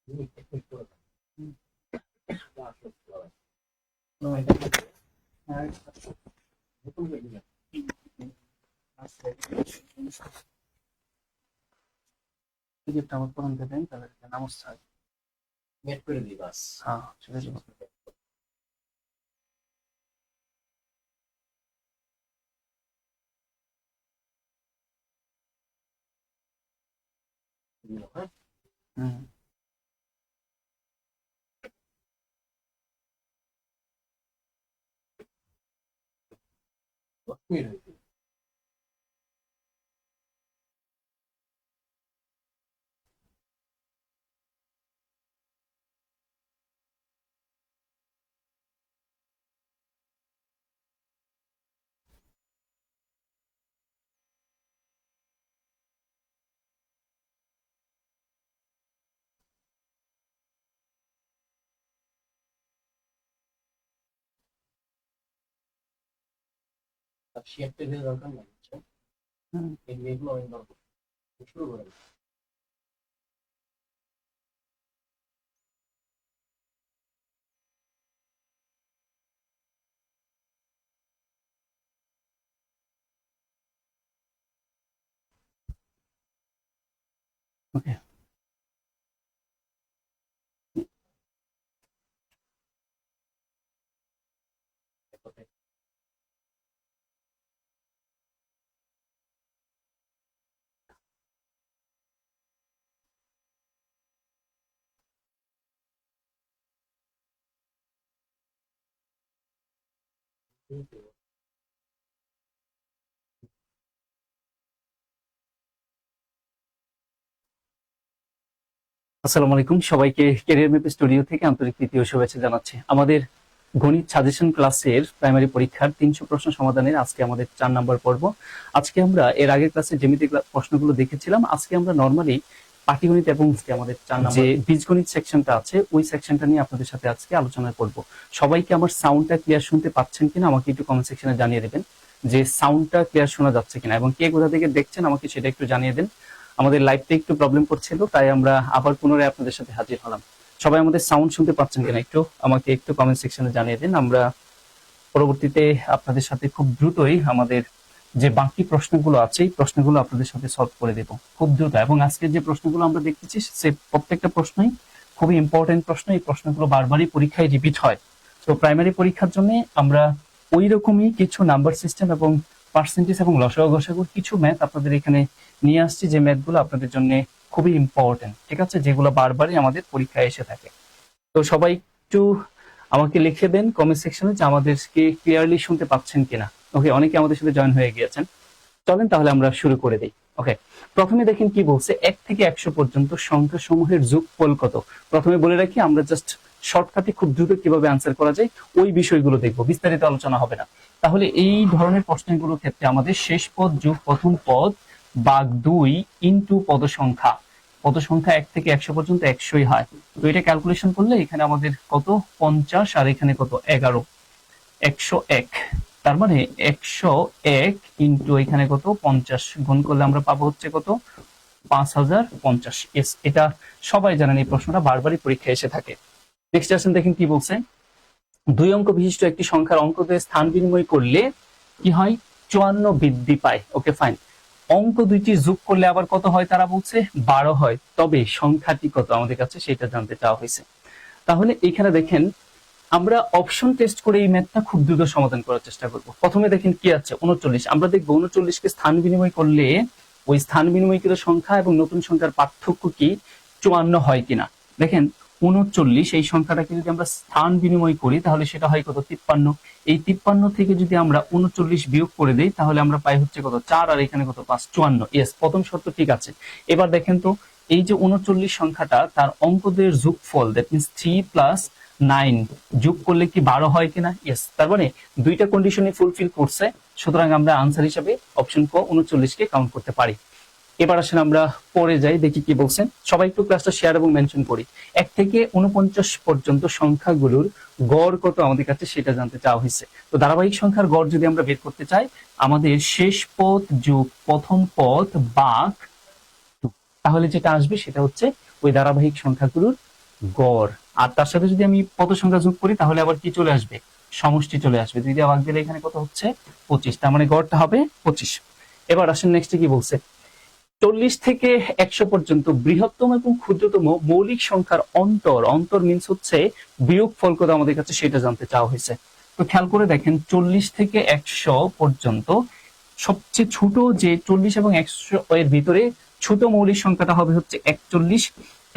আমার পড়ান দেবেন তাহলে নমস্কার মেট করে দিই বাস। হ্যাঁ চলে যাবো। হুম শেপটা দিতে দরকার নাই, বুঝছেন? হুম এই মেয়েগুলো অনেক দরকার। শুরু করেন। ওকে। আসসালামু আলাইকুম সবাইকে, ক্যারিয়ার ম্যাপ স্টুডিও থেকে আন্তরিক তৃতীয় শুভেচ্ছা জানাচ্ছি। আমাদের গণিত সাজেশন ক্লাসের প্রাইমারি পরীক্ষার 300 প্রশ্ন সমাধানের আজকে আমাদের 4 নম্বর পর্ব। আজকে আমরা এর আগের ক্লাসে জ্যামিতিক প্রশ্নগুলো দেখেছিলাম। আজকে আমরা নরমালি পাটিগণিত এবং আমাদের 4 নম্বর যে বীজগণিত সেকশনটা আছে ওই সেকশনটা নিয়ে আপনাদের সাথে আজকে আলোচনা করব। সবাইকে আমার সাউন্ডটা ক্লিয়ার শুনতে পাচ্ছেন কিনা আমাকে একটু কমেন্ট সেকশনে জানিয়ে দেবেন যে সাউন্ডটা ক্লিয়ার শোনা যাচ্ছে কিনা, এবং কে কোথা থেকে দেখছেন আমাকে সেটা একটু জানিয়ে দেন। আমাদের লাইভটা একটু প্রবলেম করছিল, তাই আমরা আবার পুনরায় আপনাদের সাথে হাজির হলাম। সবাই আমাদের সাউন্ড শুনতে পাচ্ছেন কিনা একটু আমাকে একটু কমেন্ট সেকশনে জানিয়ে দিন। আমরা পরবর্তীতে আপনাদের সাথে খুব দ্রুতই আমাদের যে বাকি প্রশ্নগুলো আছে এই প্রশ্নগুলো আপনাদের সাথে সলভ করে দেব খুব দ্রুত। এবং আজকে যে প্রশ্নগুলো আমরা দেখতেছি সে প্রত্যেকটা প্রশ্নই খুবই ইম্পর্টেন্ট প্রশ্ন। এই প্রশ্নগুলো বারবারই পরীক্ষায় রিপিট হয়। তো প্রাইমারি পরীক্ষার জন্য আমরা ওই রকমই কিছু নাম্বার সিস্টেম এবং পার্সেন্টেজ এবং লসাগু গসাগুর কিছু ম্যাথ আপনাদের এখানে নিয়ে আসছি, যে ম্যাথগুলো আপনাদের জন্য খুবই ইম্পর্টেন্ট, ঠিক আছে, যেগুলো বারবারই আমাদের পরীক্ষায় এসে থাকে। তো সবাই একটু আমাকে লিখে দেন কমেন্ট সেকশনে যে আমাদেরকে ক্লিয়ারলি শুনতে পাচ্ছেন কিনা। ওকে, অনেকে আমাদের সাথে জয়েন হয়ে গিয়েছেন। চলেন তাহলে আমরা শুরু করে দিই। ওকে, প্রথমে দেখেন কি বলছে, 1 থেকে 100 পর্যন্ত সংখ্যা সমূহের যোগফল কত। প্রথমে বলে রাখি আমরা জাস্ট শর্টকাটে খুব দ্রুত কিভাবে আনসার করা যায় ওই বিষয়গুলো দেখবো, বিস্তারিত আলোচনা হবে না। তাহলে এই ধরনের প্রশ্নগুলোর ক্ষেত্রে আমাদের শেষ পদ যোগ প্রথম পদ ভাগ 2 ইনটু পদ সংখ্যা। পদ সংখ্যা 1 থেকে 100 পর্যন্ত 100ই হয়। তো এটা ক্যালকুলেশন করলে এখানে আমাদের কত 50 আর এখানে কত 11, 101। তার মানে 101 ইন্টু এখানে কত 50 গুণ করলে আমরা পাবো হচ্ছে কত 5050। এস, এটা সবাই জানেন, এই প্রশ্নটা বারবারই পরীক্ষায় এসে থাকে। নেক্সট আসেন দেখেন কি বলছে, 2 অঙ্ক বিশিষ্ট একটি সংখ্যার অঙ্কতে স্থান বিনিময় করলে কি হয় 54 বৃদ্ধি পায়। Okay fine. অঙ্ক দুইটি যোগ করলে আবার কত হয় তারা বলছে 12 হয়, তবে সংখ্যাটি কত আমাদের কাছে সেটা জানতে চাওয়া হয়েছে। তাহলে এখানে দেখেন আমরা অপশন টেস্ট করে এই ম্যাথটা খুব দ্রুত সমাধান করার চেষ্টা করব। প্রথমে দেখেন কি আছে 39, আমরা দেখব 39 কে স্থান বিনিময় করলে ওই স্থান বিনিময়কৃত সংখ্যা এবং নতুন সংখ্যার পার্থক্য কি 54 হয় কিনা। দেখেন 39 এই সংখ্যাটাকে যদি আমরা স্থান বিনিময় করি তাহলে সেটা হয় কত 53। এই 53 থেকে যদি আমরা 39 বিয়োগ করে দেই তাহলে আমরা পাই হচ্ছে কত 4 আর এখানে কত 5, 54। ইয়েস, প্রথম শর্ত ঠিক আছে। এবার দেখেন তো এই যে 39 সংখ্যাটা তার অঙ্কদের যোগফল, দ্যাট মিন্স 3 প্লাস 9 যোগ করলে কি 12 হয় কিনা। ইয়েস, তার মানে দুইটা কন্ডিশনই ফুলফিল করছে, সুতরাং আমরা আনসার হিসেবে অপশন ক 39 কে কাউন্ট করতে পারি। এবার আসেন আমরা পরে যাই, দেখি কি বলছেন। সবাই একটু ক্লাসটা শেয়ার এবং মেনশন করি। 1 থেকে 49 পর্যন্ত সংখ্যাগুলোর গড় কত আমাদের কাছে সেটা জানতে চাওয়া হয়েছে। তো ধারাবাহিক সংখ্যার গড় যদি আমরা বের করতে চাই আমাদের শেষ পদ যোগ প্রথম পদ ভাগ 2, তাহলে যেটা আসবে সেটা হচ্ছে ওই ধারাবাহিক সংখ্যাগুলোর গড়। আর তার সাথে যদি আমি পদ সংখ্যা যোগ করি তাহলে আবার কি চলে আসবে, সমষ্টি চলে আসবে। 2 দিয়ে ভাগ দিলে এখানে কত হচ্ছে 25, তার মানে গড়টা হবে 25। এবার আসেন নেক্সটে কি বলছে, 40 থেকে 100 পর্যন্ত বৃহত্তম এবং ক্ষুদ্রতম মৌলিক সংখ্যার অন্তর, অন্তর মিন্স হচ্ছে বিয়োগফল কত আমাদের কাছে সেটা জানতে চাওয়া হয়েছে। তো খেয়াল করে দেখেন 40 থেকে 100 পর্যন্ত সবচেয়ে ছোট যে 40 এবং 100 এর ভিতরে ছোট মৌলিক সংখ্যাটা হবে হচ্ছে 41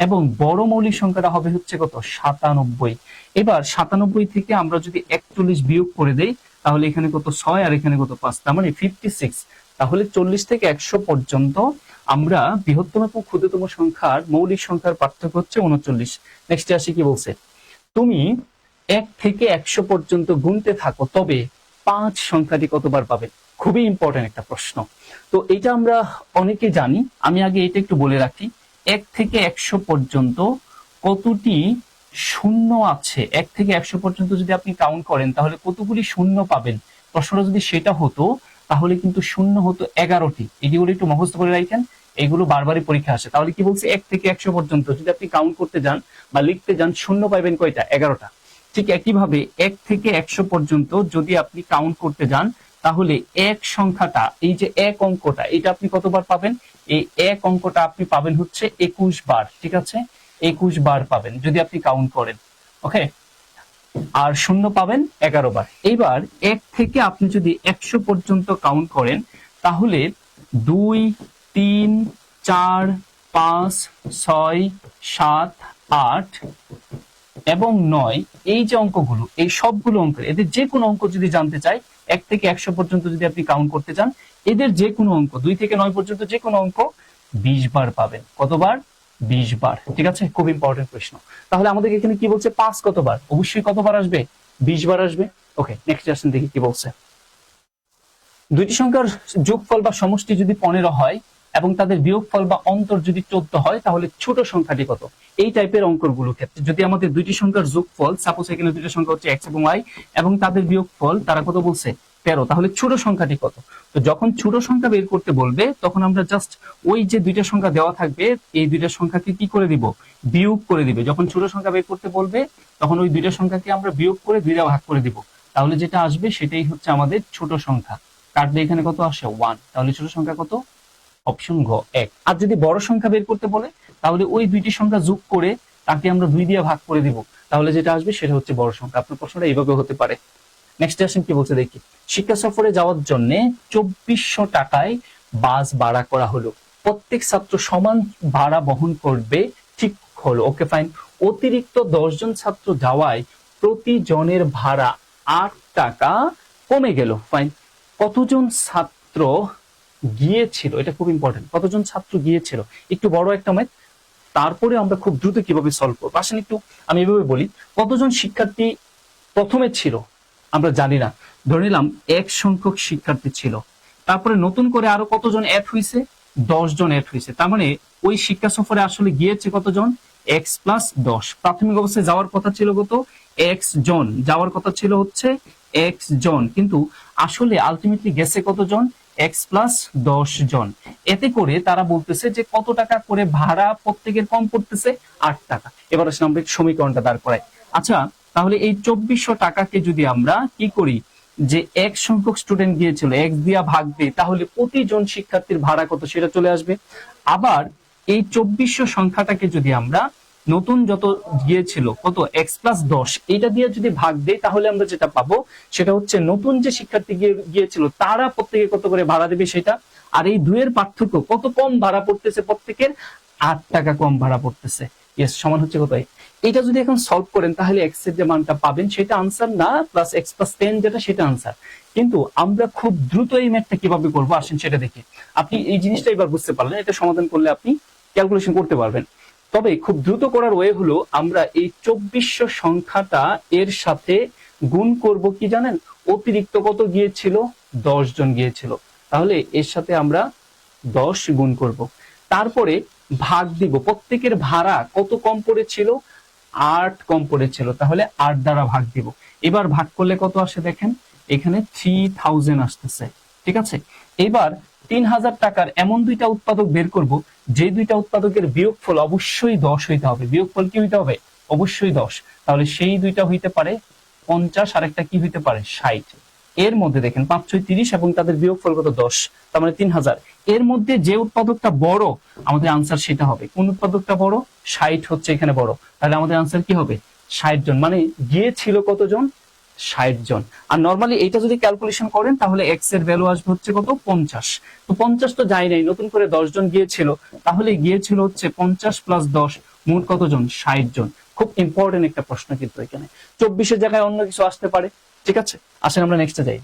এবং বড় মৌলিক সংখ্যাটা হবে হচ্ছে কত 97। এবার 97 থেকে আমরা যদি 41 বিয়োগ করে দেই তাহলে এখানে কত 6 আর এখানে কত 5, তার মানে 56। তাহলে 40 থেকে 100 পর্যন্ত আমরা বৃহত্তম এবং ক্ষুদ্রতম সংখ্যার মৌলিক সংখ্যার পার্থক্য হচ্ছে 39। নেক্সটে আসি কি বলছে, তুমি 1 থেকে 100 পর্যন্ত গুনতে থাকো তবে 5 সংখ্যাটি কতবার পাবে। খুবই ইম্পর্টেন্ট একটা প্রশ্ন। তো এটা আমরা অনেকে জানি, আমি আগে এটা একটু বলে রাখি। 1 থেকে 100 পর্যন্ত কতটি শূন্য আছে, 1 থেকে 100 পর্যন্ত যদি আপনি কাউন্ট করেন তাহলে কতগুলি শূন্য পাবেন। প্রশ্নটা যদি সেটা হতো তাহলে কিন্তু শূন্য হতো 11টি। এগুলো একটু মুখস্থ করে রাখেন, এগুলো বারবারই পরীক্ষা আসে। তাহলে কি বলছে, 1 থেকে 100 পর্যন্ত যদি আপনি কাউন্ট করতে যান বা লিখতে যান শূন্য পাবেন কয়টা, 11টা। ঠিক একইভাবে 1 থেকে 100 পর্যন্ত যদি আপনি কাউন্ট করতে যান তাহলে এক সংখ্যাটা, এই যে এক অঙ্কটা, এটা আপনি কতবার পাবেন, এই এক অঙ্কটা আপনি পাবেন হচ্ছে 21 বার। ঠিক আছে, 21 বার পাবেন যদি আপনি কাউন্ট করেন। ওকে, আর শূন্য পাবেন 11 বার। এইবার 1 থেকে আপনি যদি 100 পর্যন্ত কাউন্ট করেন তাহলে 2, 3, 4, 5, 6, 7, 8 এবং 9, এই যে অঙ্কগুলো, এই সবগুলো অঙ্ক, এদের যে কোনো অঙ্ক যদি জানতে চাই 1 থেকে 100 পর্যন্ত যদি আপনি কাউন্ট করতে চান, এদের যে কোনো অঙ্ক 2 থেকে 9 পর্যন্ত যে কোনো অঙ্ক 20 বার পাবেন। কতবার, 20 বার। ঠিক আছে, খুব ইম্পর্টেন্ট প্রশ্ন। তাহলে আমাদের এখানে কি বলছে, 5 কতবার, অবশ্যই কতবার আসবে, 20 বার আসবে। ওকে, নেক্সট আসেন দেখি কি বলছে। দুইটি সংখ্যার যোগফল বা সমষ্টি যদি 15 হয় এবং তাদের বিয়োগফল বা অন্তর যদি 14 হয় তাহলে ছোট সংখ্যাটি কত। এই টাইপের অঙ্কগুলোর ক্ষেত্রে যদি আমাদের দুইটি সংখ্যার যোগফল, সাপোজ এখানে দুইটা সংখ্যা হচ্ছে x এবং y এবং তাদের বিয়োগফল তারা কত বলছে 13, তাহলে ছোট সংখ্যাটি কত। তো যখন ছোট সংখ্যা বের করতে বলবে তখন আমরা জাস্ট ওই যে দুইটা সংখ্যা দেওয়া থাকবে এই দুইটা সংখ্যাকে কি করে দিব, বিয়োগ করে দিবে। যখন ছোট সংখ্যা বের করতে বলবে তখন ওই দুইটা সংখ্যাকে আমরা বিয়োগ করে 2 দ্বারা ভাগ করে দিব, তাহলে যেটা আসবে সেটাই হচ্ছে আমাদের ছোট সংখ্যা। কাটলে এখানে কত আসে 1, তাহলে ছোট সংখ্যা কত, অপশন ঘ 1। আর যদি বড় সংখ্যা বের করতে বলে তাহলে ওই দুইটি সংখ্যা যোগ করে তাকে আমরা 2 দিয়ে ভাগ করে দিব, তাহলে যেটা আসবে সেটা হচ্ছে বড় সংখ্যা। আপনার প্রশ্নটা এইভাবে হতে পারে। নেক্সট আসেন কি বলছে দেখি, শিক্ষা সফরে যাওয়ার জন্য 2400 টাকায় বাস ভাড়া করা হলো, প্রত্যেক ছাত্র সমান ভাড়া বহন করবে, ঠিক হলো। Okay fine. অতিরিক্ত 10 জন ছাত্র যাওয়ায় প্রতি জনের ভাড়া 8 টাকা কমে গেল। ফাইন। কতজন ছাত্র গিয়েছিল, এটা খুব ইম্পর্টেন্ট, কতজন ছাত্র গিয়েছিল, একটু বড় একটা ম্যাথ। তারপরে আমরা খুব দ্রুত কিভাবে সলভ করবো আসেন একটু আমি এভাবে বলি। কতজন শিক্ষার্থী প্রথমে ছিল আমরা জানি না, ধরে নিলাম 1 সংখ্যক শিক্ষার্থী ছিল, তারপরে নতুন করে আরো কতজন অ্যাড হয়েছে, 10 জন অ্যাড হয়েছে, তার মানে ওই শিক্ষা সফরে আসলে গিয়েছে কতজন, x + 10। প্রাথমিক অবস্থায় যাওয়ার কথা ছিল কত, x জন, যাওয়ার কথা ছিল হচ্ছে x জন, কিন্তু আসলে আলটিমেটলি গেছে কতজন, x + 10 জন। এতে করে তারা বলতেছে যে কত টাকা করে ভাড়া প্রত্যেকের কম পড়তেছে, 8 টাকা। এবার আসলে আমরা সমীকরণটা দাঁড় করাই। আচ্ছা, তাহলে এই 2400 টাকাকে যদি আমরা কি করি, যে এক সংখ্যক স্টুডেন্ট গিয়েছিল x দিয়া ভাগ দিই তাহলে প্রতিজন শিক্ষার্থীর ভাড়া কত সেটা চলে আসবে। আবার এই 2400 সংখ্যাটাকে যদি আমরা নতুন যত গিয়েছিল কত x + 10 এটা দিয়ে যদি ভাগ দেই তাহলে আমরা যেটা পাবো সেটা হচ্ছে নতুন যে শিক্ষার্থী গিয়েছিল তারা প্রত্যেকে কত করে ভাড়া দেবে সেটা। আর এই দুইয়ের পার্থক্য কত কম ভাড়া পড়তেছে, প্রত্যেকের 8 টাকা কম ভাড়া পড়তেছে। ইয়েস, সমান হচ্ছে কত। এটা যদি এখন সলভ করেন তাহলে x এর যে মানটা পাবেন সেটা আনসার না, প্লাস x + 10 যেটা সেটা আনসার। কিন্তু আমরা খুব দ্রুত এই ম্যাথটা কিভাবে করবো আসেন সেটা দেখি। আপনি এই জিনিসটা এবার বুঝতে পারলেন, এটা সমাধান করলে আপনি ক্যালকুলেশন করতে পারবেন। তবে খুব দ্রুত করার ওয়ে হলো আমরা এই 2400 সংখ্যাটা এর সাথে গুণ করব কি জানেন, অতিরিক্ত কত গিয়েছিল, 10 জন গিয়েছিল, তাহলে এর সাথে আমরা 10 গুণ করব, তারপরে ভাগ দিব, প্রত্যেকের ভাড়া কত কম পড়েছিল, 8 কম পড়েছিল, তাহলে 8 দ্বারা ভাগ দিব। এবার ভাগ করলে কত আসে দেখেন, এখানে 3000 আসতেছে। ঠিক আছে, এবার 3000 টাকার এমন দুইটা উৎপাদক বের করব যে দুইটা উৎপাদকের বিয়োগফল অবশ্যই 10 হইতে হবে। বিয়োগফল কি হইতে হবে, অবশ্যই 10। তাহলে সেই দুইটা হইতে পারে 50 আর একটা কি হইতে পারে 60। এর মধ্যে দেখেন 5 6 30 এবং তাদের বিয়োগফল কত 10, তার মানে 3000। এর মধ্যে যে উৎপাদকটা বড় আমাদের আনসার সেটা হবে। কোন উৎপাদকটা বড়? 60 হচ্ছে এখানে বড়। তাহলে আমাদের আনসার কি হবে? 60 জন। মানে গিয়েছিল কতজন? 60 জন। আর নরমালি এটা যদি ক্যালকুলেশন করেন তাহলে এক্স এর ভ্যালু আসবে হচ্ছে কত? 50। তো 50 তো যায় নাই, নতুন করে 10 জন গিয়েছিল, তাহলে গিয়েছিল হচ্ছে 50 প্লাস 10, মোট কতজন? 60 জন। খুব ইম্পর্টেন্ট একটা প্রশ্ন কিন্তু এখানে। 24-এর জায়গায় অন্য কিছু আসতে পারে। ঠিক আছে, আসেন আমরা নেক্সটে যাই।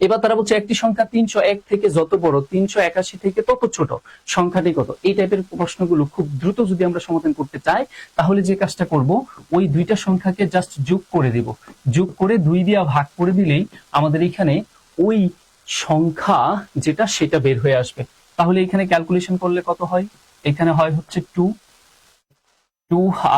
এবার তারা বলছে একটি সংখ্যা 301 থেকে যত বড় 381 থেকে তত ছোট সংখ্যাটি কত? এই টাইপের প্রশ্নগুলো খুব দ্রুত যদি আমরা সমাধান করতে চাই তাহলে যে কাজটা করব, ওই দুইটা সংখ্যাকে জাস্ট যোগ করে দেব। যোগ করে 2 দিয়ে ভাগ করে দিলেই আমাদের এখানে ওই সংখ্যা যেটা সেটা বের হয়ে আসবে। তাহলে এখানে ক্যালকুলেশন করলে কত হয়? এখানে হয় হচ্ছে 2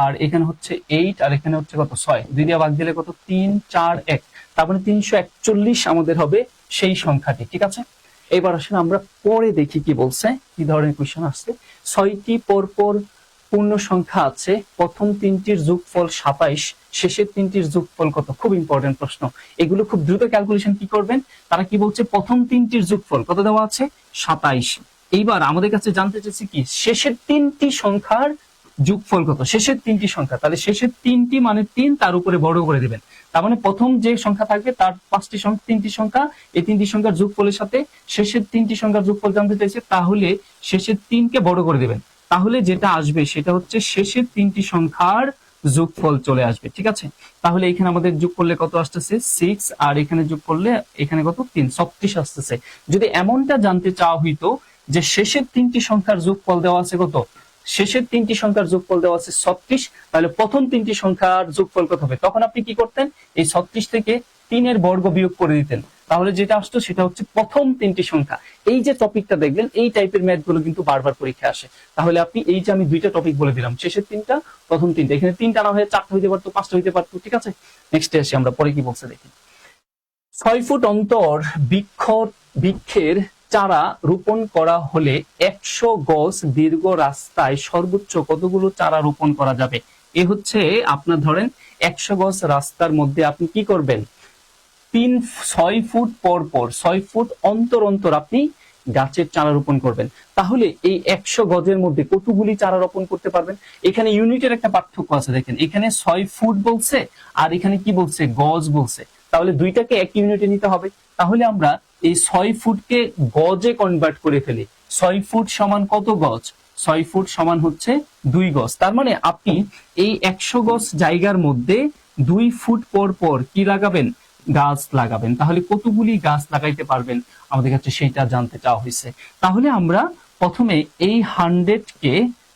আর এখানে হচ্ছে 8 আর এখানে হচ্ছে কত? 6। 2 দিয়ে ভাগ দিলে কত? 3 4 1। তার মানে 341 আমাদের হবে সেই সংখ্যাটি। ঠিক আছে, এবার আসলে আমরা পরে দেখি কি বলছে, কি ধরনের কোশ্চেন আসছে। 6টি পরপর পূর্ণ সংখ্যা আছে, প্রথম তিনটির যোগফল 27, শেষের তিনটির যোগফল কত? খুব ইম্পর্টেন্ট প্রশ্ন। এগুলো খুব দ্রুত ক্যালকুলেশন কি করবেন, তারা কি বলছে? প্রথম তিনটির যোগফল কত দেওয়া আছে? 27। এইবার আমাদের কাছে জানতে চাইছে কি শেষের তিনটি সংখ্যার যোগফল কত? শেষের তিনটি সংখ্যা, তাহলে শেষের তিনটি মানে 3, তার উপরে বড় করে দিবেন। তার মানে প্রথম যে সংখ্যা থাকবে তার 5টি সংখ্যা, 3টি সংখ্যা, এই 3টি সংখ্যার যোগফলের সাথে শেষের 3টি সংখ্যার যোগফল জানতে চাইছে, তাহলে শেষের 3কে বড় করে দিবেন। তাহলে যেটা আসবে সেটা হচ্ছে শেষের 3টি সংখ্যার যোগফল চলে আসবে। ঠিক আছে, তাহলে এখানে আমাদের যোগ করলে কত আসতেছে? 6, আর এখানে যোগ করলে এখানে কত? 3, 36 আসতেছে। যদি এমনটা জানতে চাওয়া হইতো যে শেষের 3টি সংখ্যার যোগফল দেওয়া আছে কত? শেষের 3টি সংখ্যার যোগফল দেওয়া আছে 36, তাহলে প্রথম 3টি সংখ্যার যোগফল কত হবে? তখন আপনি কি করতেন? এই 36 থেকে 3 এর বর্গ বিয়োগ করে দিতেন, তাহলে যেটা আসতো সেটা হচ্ছে প্রথম 3টি সংখ্যা। এই যে টপিকটা দেখলেন, এই টাইপের ম্যাথ গুলো কিন্তু বারবার পরীক্ষা আসে। তাহলে আপনি এই যে আমি দুইটা টপিক বলে দিলাম, শেষের 3টা, প্রথম 3টা, এখানে 3টা না হয়ে 4টা হইতে পারতো, 5টা হইতে পারতো। ঠিক আছে, নেক্সটে আসি আমরা, পরে কি বলছে দেখি। 6 ফুট অন্তর বৃক্ষের চারা রোপণ করা হলে 100 গজ দীর্ঘ রাস্তায় সর্বোচ্চ কতগুলো চারা রোপণ করা যাবে? এ হচ্ছে আপনার ধরেন 100 গজ রাস্তার মধ্যে আপনি কি করবেন? 6 ফুট পর পর 6 ফুট অন্তর অন্তর আপনি গাছের চারা রোপণ করবেন। তাহলে এই 100 গজের মধ্যে কতগুলি চারা রোপণ করতে পারবেন? এখানে ইউনিটের একটা পার্থক্য আছে, দেখেন এখানে 6 ফুট বলছে আর এখানে কি বলছে? গজ বলছে। তাহলে দুইটাকে এক ইউনিটে নিতে হবে। তাহলে আমরা এই 6 ফুটকে গজে কনভার্ট করে ফেলি। 6 ফুট সমান কত গজ? 6 ফুট সমান হচ্ছে 2 গজ। তার মানে আপনি এই 100 গজ জায়গার মধ্যে 2 ফুট পর পর কি লাগাবেন? গাছ লাগাবেন। তাহলে কতগুলি গাছ লাগাইতে পারবেন আমাদের কাছে সেইটা জানতে চাওয়া হয়েছে। তাহলে আমরা প্রথমে এই 100কে,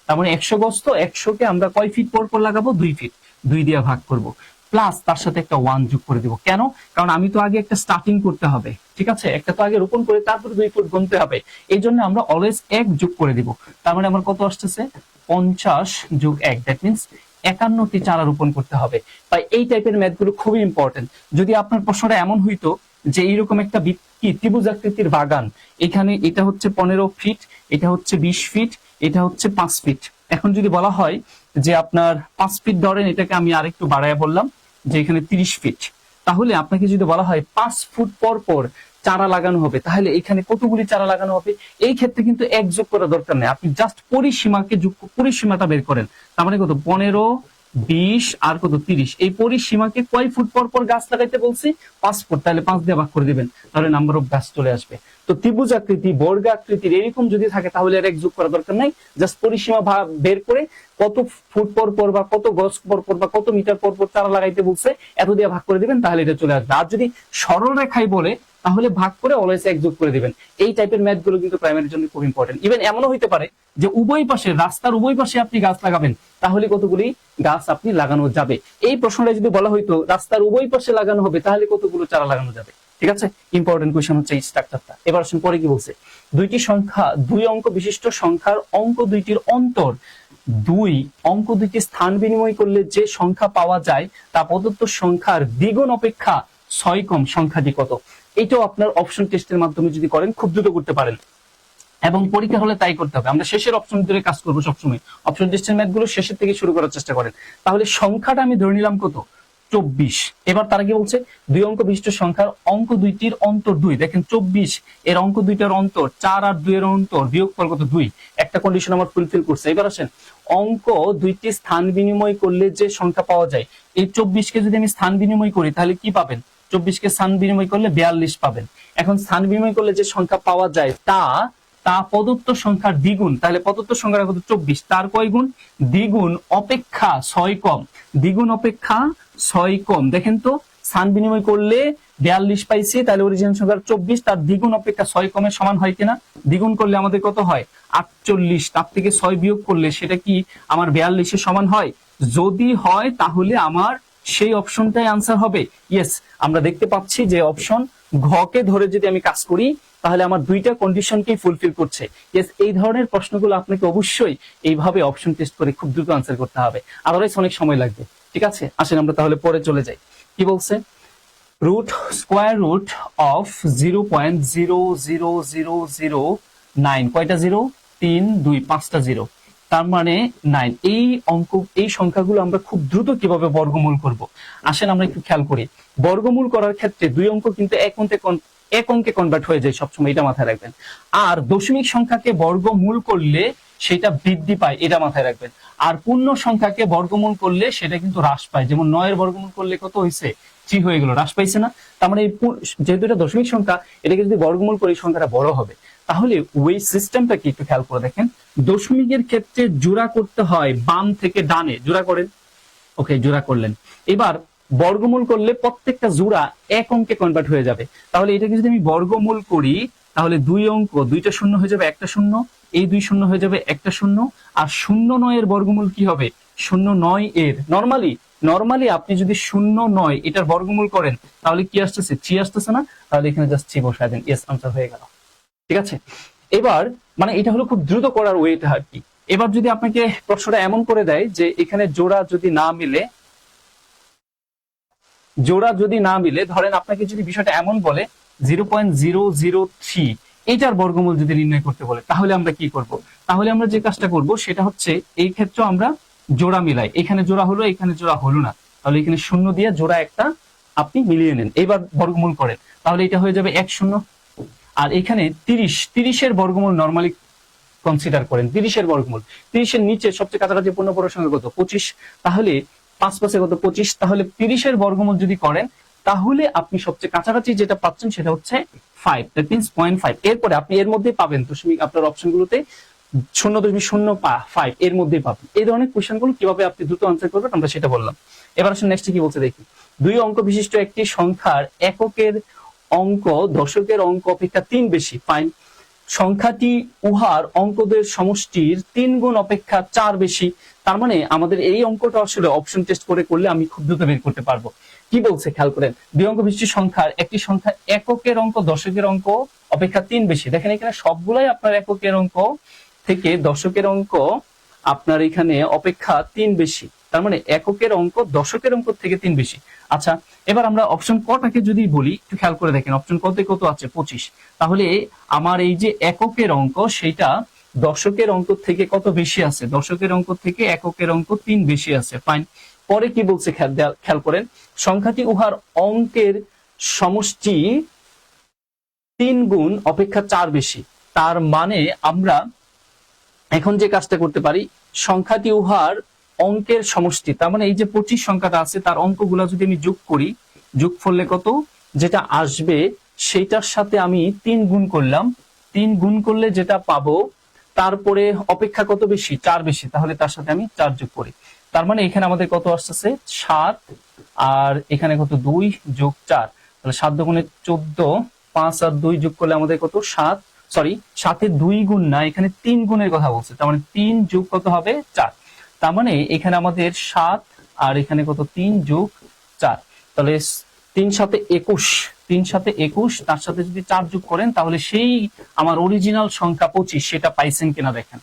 তার মানে 100 গজ, তো 100কে আমরা কয় ফিট পর পর লাগাবো? 2 ফিট। 2 দিয়ে ভাগ করব, প্লাস তার সাথে একটা 1 যোগ করে দিব। কেন? কারণ আমি তো আগে একটা স্টার্টিং করতে হবে। ঠিক আছে, একটা তো আগে রোপণ করে তারপরে 2 ফুট গুনতে হবে। এই জন্য আমরা অলওয়েজ 1 যোগ করে দিব। তার মানে আমার কত আসতেছে? 50 যোগ 1, দ্যাট মিন্স 51টি চারা রোপণ করতে হবে। তাই এই টাইপের ম্যাথ গুলো খুবই ইম্পর্টেন্ট। যদি আপনার প্রশ্নটা এমন হইতো যে এইরকম একটা ত্রিভুজ আকৃতির বাগান, এখানে এটা হচ্ছে 15 ফিট, এটা হচ্ছে 20 ফিট, এটা হচ্ছে 5 ফিট। এখন যদি বলা হয় যে আপনার 5 ফিট ধরেন, এটাকে আমি আরেকটু বাড়ায় বললাম যে এখানে 30 ফিট, তাহলে আপনাকে যদি বলা হয় 5 ফুট পর পর চারা লাগানো হবে, তাহলে এখানে কতগুলি চারা লাগানো হবে? এই ক্ষেত্রে কিন্তু 1 যোগ করা দরকার নেই, আপনি জাস্ট পরিসীমাকে যোগ, পরিসীমাটা বের করেন। তার মানে কত? 15, 20 আর কত? 30। এই পরিসীমাকে কয় ফুট পর পর গাছ লাগাইতে বলছি? 5 ফুট। তাহলে 5 দিয়ে ভাগ করে দিবেন, তাহলে নাম্বার অফ গাছ চলে আসবে। তো ত্রিভুজ আকৃতি, বর্গ আকৃতির এরকম যদি থাকে তাহলে আর 1 যোগ করা দরকার নাই, জাস্ট পরিসীমা বের করে কত ফুট পর পর বা কত গজ পর পর বা কত মিটার পর পর চারা লাগাইতে বলছে এত দিয়ে ভাগ করে দিবেন, তাহলে এটা চলে আসবে। আর যদি সরল রেখায় বলে তাহলে ভাগ করে অলওয়েজ 1 যোগ করে দিবেন। এই টাইপের ম্যাথ গুলো কিন্তু প্রাইমারির জন্য খুব ইম্পর্টেন্ট। ইভেন এমনও হইতে পারে যে উভয় পাশে, রাস্তার উভয় পাশে আপনি গাছ লাগাবেন, তাহলে কতগুলি গাছ আপনি লাগানো যাবে। এই প্রশ্নটা যদি বলা হইতো রাস্তার উভয় পাশে লাগানো হবে, তাহলে কতগুলো চারা লাগানো যাবে। ঠিক আছে, ইম্পর্টেন্ট কোশ্চেন হচ্ছে এই স্ট্রাকচারটা। এবার আসুন পরে কি বলছে। 2টি সংখ্যা, 2 অঙ্ক বিশিষ্ট সংখ্যার অঙ্ক দুইটির অন্তর 2 অঙ্ক দুইটি স্থান বিনিময় করলে যে সংখ্যা পাওয়া যায় তা প্রদত্ত সংখ্যার দ্বিগুণ অপেক্ষা 6 কম সংখ্যাটি কত? এটাও আপনার অপশন টেস্টের মাধ্যমে যদি করেন খুব দ্রুত করতে পারেন। এবং পরীক্ষা হলে তাই করতে হবে। আমরা শেষের অপশন ধরে কাজ করবো সবসময়। অপশন ডিস্টেন্স ম্যাথ গুলো শেষের থেকে শুরু করার চেষ্টা করেন। তাহলে সংখ্যাটা আমি ধরে নিলাম কত, 24। এবার তারা কি বলছে, দুই অঙ্ক বিশিষ্ট সংখ্যার অঙ্ক দুইটির অন্তর 2। দেখেন 24 এর অঙ্ক দুইটার অন্তর 4 আর 2 এর অন্তর বিয়োগফল কত, 2। একটা কন্ডিশন আমার ফুলফিল করছে। এবার আসেন, অঙ্ক দুইটি স্থান বিনিময় করলে যে সংখ্যা পাওয়া যায়, এই 24 কে যদি আমি স্থান বিনিময় করি তাহলে কি পাবেন, 24 কে স্থান বিনিময় করলে 42 পাবেন। এখন স্থান বিনিময় করলে যে সংখ্যা পাওয়া যায় তা প্রদত্ত সংখ্যার দ্বিগুণ। তাহলে প্রদত্ত সংখ্যাটা কত, 24, তার কয় গুণ, দ্বিগুণ অপেক্ষা 6 কম। দ্বিগুণ অপেক্ষা 6 কম। দেখেন তো, স্থান বিনিময় করলে 42 পাইছি, তাহলে অরিজিনাল সংখ্যার 24, তার দ্বিগুণ অপেক্ষা 6 কমের সমান হয় কিনা, দ্বিগুণ করলে আমাদের কত হয় 48, তার থেকে 6 বিয়োগ করলে সেটা কি আমার 42 এর সমান হয়। যদি হয় তাহলে আমার সেই অপশনটাই আনসার হবে। ইয়েস, আমরা দেখতে পাচ্ছি যে অপশন ঘ কে ধরে যদি আমি কাজ করি তাহলে আমার দুইটা কন্ডিশনকেই ফুলফিল করছে। ইয়েস, এই ধরনের প্রশ্নগুলো আপনাকে অবশ্যই এইভাবে অপশন টেস্ট করে খুব দ্রুত আনসার করতে হবে, আদারওয়াইজ অনেক সময় লাগবে। ঠিক আছে, আসেন আমরা তাহলে পরে চলে যাই। কি বলছে, স্কোয়ার রুট অফ 0.00009, কয়টা জিরো, 3 2 5টা জিরো, তার মানে 9। এই সংখ্যাগুলো আমরা খুব দ্রুত কিভাবে বর্গমূল করব, আসেন আমরা একটু খেয়াল করি। বর্গমূল করার ক্ষেত্রে দুই অঙ্ক কিন্তু এক অঙ্কে কনভার্ট হয়ে যায় সবসময়, এটা মাথায় রাখবেন। আর দশমিক সংখ্যাকে বর্গমূল করলে সেটা বৃদ্ধি পায়, এটা মাথায় রাখবেন। আর পূর্ণ সংখ্যাকে বর্গমূল করলে সেটা কিন্তু হ্রাস পায়। যেমন 9 এর বর্গমূল করলে কত হয়েছে, 3 হয়ে গেল, হ্রাস পাইছে না। তার মানে যেহেতু এটা দশমিক সংখ্যা, এটাকে যদি বর্গমূল করি সংখ্যাটা বড় হবে। তাহলে ওই সিস্টেমটা কি একটু খেয়াল করে দেখেন। দশমিকের ক্ষেত্রে জোড়া করতে হয় বাম থেকে ডানে, জোড়া করেন, ওকে জোড়া করলেন। এবার বর্গমূল করলে প্রত্যেকটা জোড়া এক অঙ্কে কনভার্ট হয়ে যাবে। তাহলে এটাকে যদি আমি বর্গমূল করি তাহলে দুই অঙ্ক, দুইটা শূন্য হয়ে যাবে, একটা শূন্য, এই দুই শূন্য হয়ে যাবে, একটা শূন্য। আর 0.9 এর বর্গমূল কি হবে, 0.9 এর নরমালি আপনি যদি 0.9 এটার বর্গমূল করেন তাহলে কি আসতেছে, 3 আসতেছে না, তাহলে এখানে জাস্ট 3 বসায় দেন, ইয়েস আনসার হয়ে গেল। ঠিক আছে, এবার মানে এটা হলো খুব দ্রুত করার ওয়েটা আর কি। এবার যদি আপনাকে প্রশ্নটা এমন করে দেয় যে এখানে জোড়া যদি না মিলে, ধরেন আপনাকে যদি বিষয়টা এমন বলে 0.003 এটার বর্গমূল যদি নির্ণয় করতে বলে, তাহলে আমরা কি করব, তাহলে আমরা যে কাজটা করব সেটা হচ্ছে এই ক্ষেত্রে আমরা জোড়া মিলাই। এখানে জোড়া হলো, এখানে জোড়া হলো না, তাহলে এখানে শূন্য দিয়ে জোড়া একটা আপনি মিলিয়ে নেন, এবার বর্গমূল করেন, তাহলে এটা হয়ে যাবে 1 0। আর এখানে 30 এর বর্গমূল নরমালি কনসিডার করেন, 30 এর বর্গমূল, 30 এর নিচে সবচেয়ে কাছাকাছি পূর্ণবর্গ সংখ্যা কত, 25, তাহলে 5 5 কত, 25, তাহলে 30 এর বর্গমূল যদি করেন তাহলে আপনি সবচেয়ে কাছাকাছি যেটা পাচ্ছেন সেটা হচ্ছে 5, দ্যাট মিন্স 0.5। এরপরে আপনি এর মধ্যে পাবেন দশমিক, আপনার অপশনগুলোতে 0.05 এর মধ্যেই পাবেন। এই ধরনের কোশ্চেনগুলো কিভাবে আপনি দ্রুত আনসার করবেন আমরা সেটা বললাম। এবার আসুন নেক্সট কি বলছে দেখি। দুই অঙ্ক বিশিষ্ট একটি সংখ্যার এককের অঙ্ক দশকের অঙ্ক অপেক্ষা 3 বেশি, ফাইন। সংখ্যাটি উহার অঙ্কদের সমষ্টির 3 গুণ অপেক্ষা 4 বেশি। তার মানে আমাদের এই অঙ্কটা আসলে অপশন টেস্ট করলে আমি খুব দ্রুত বের করতে পারবো। কি বলছে খেয়াল করেন, দুই অঙ্ক বিশিষ্ট সংখ্যার একটি সংখ্যা এককের অঙ্ক দশকের অঙ্ক অপেক্ষা 3 বেশি। দেখেন এখানে সবগুলাই আপনার এককের অঙ্ক থেকে দশকের অঙ্ক আপনার এখানে অপেক্ষা 3 বেশি, তার মানে এককের অঙ্ক দশকের অঙ্ক থেকে 3 বেশি। আচ্ছা, এবার আমরা অপশন কটাকে যদি বলি একটু খেয়াল করে দেখেন, অপশন কতে কত আছে, 25। তাহলে আমার এই যে এককের অঙ্ক সেটা দশকের অঙ্ক থেকে কত বেশি আছে, দশকের অঙ্ক থেকে এককের অঙ্ক 3 বেশি আছে, ফাইন। পরে কি বলছে খেয়াল করেন, সংখ্যাটি উহার অঙ্কের সমষ্টি 3 গুণ অপেক্ষা 4 বেশি। তার মানে আমরা এখন যে কাজটা করতে পারি, সংখ্যাটি উহার অঙ্কের সমষ্টি, তার মানে এই যে 25 সংখ্যাটা আছে তার অঙ্কগুলো যদি আমি যোগ করি, যোগ করলে কত যেটা আসবে সেটার সাথে আমি 3 গুণ করলাম, 3 গুণ করলে যেটা পাবো, তারপরে অপেক্ষা কত বেশি, 4 বেশি, তাহলে তার সাথে আমি 4 যোগ করি। তার মানে এখানে আমাদের কত আসতেছে 7, আর এখানে কত 2 যোগ 4, তাহলে 7 দুগুণে 14, 5 আর 2 যোগ করলে আমাদের কত 7, সরি 7 এর 2 গুণ না, এখানে 3 গুণের কথা বলছে, তার মানে 3 যোগ কত হবে 4। তার মানে এখানে আমাদের 7 আর এখানে কত 3 যোগ 4, তাহলে 3 সাথে 21, 3 সাথে 21, তার সাথে যদি 4 যোগ করেন তাহলে সেই আমার অরিজিনাল সংখ্যা 25 সেটা পাইছেন কিনা দেখেন।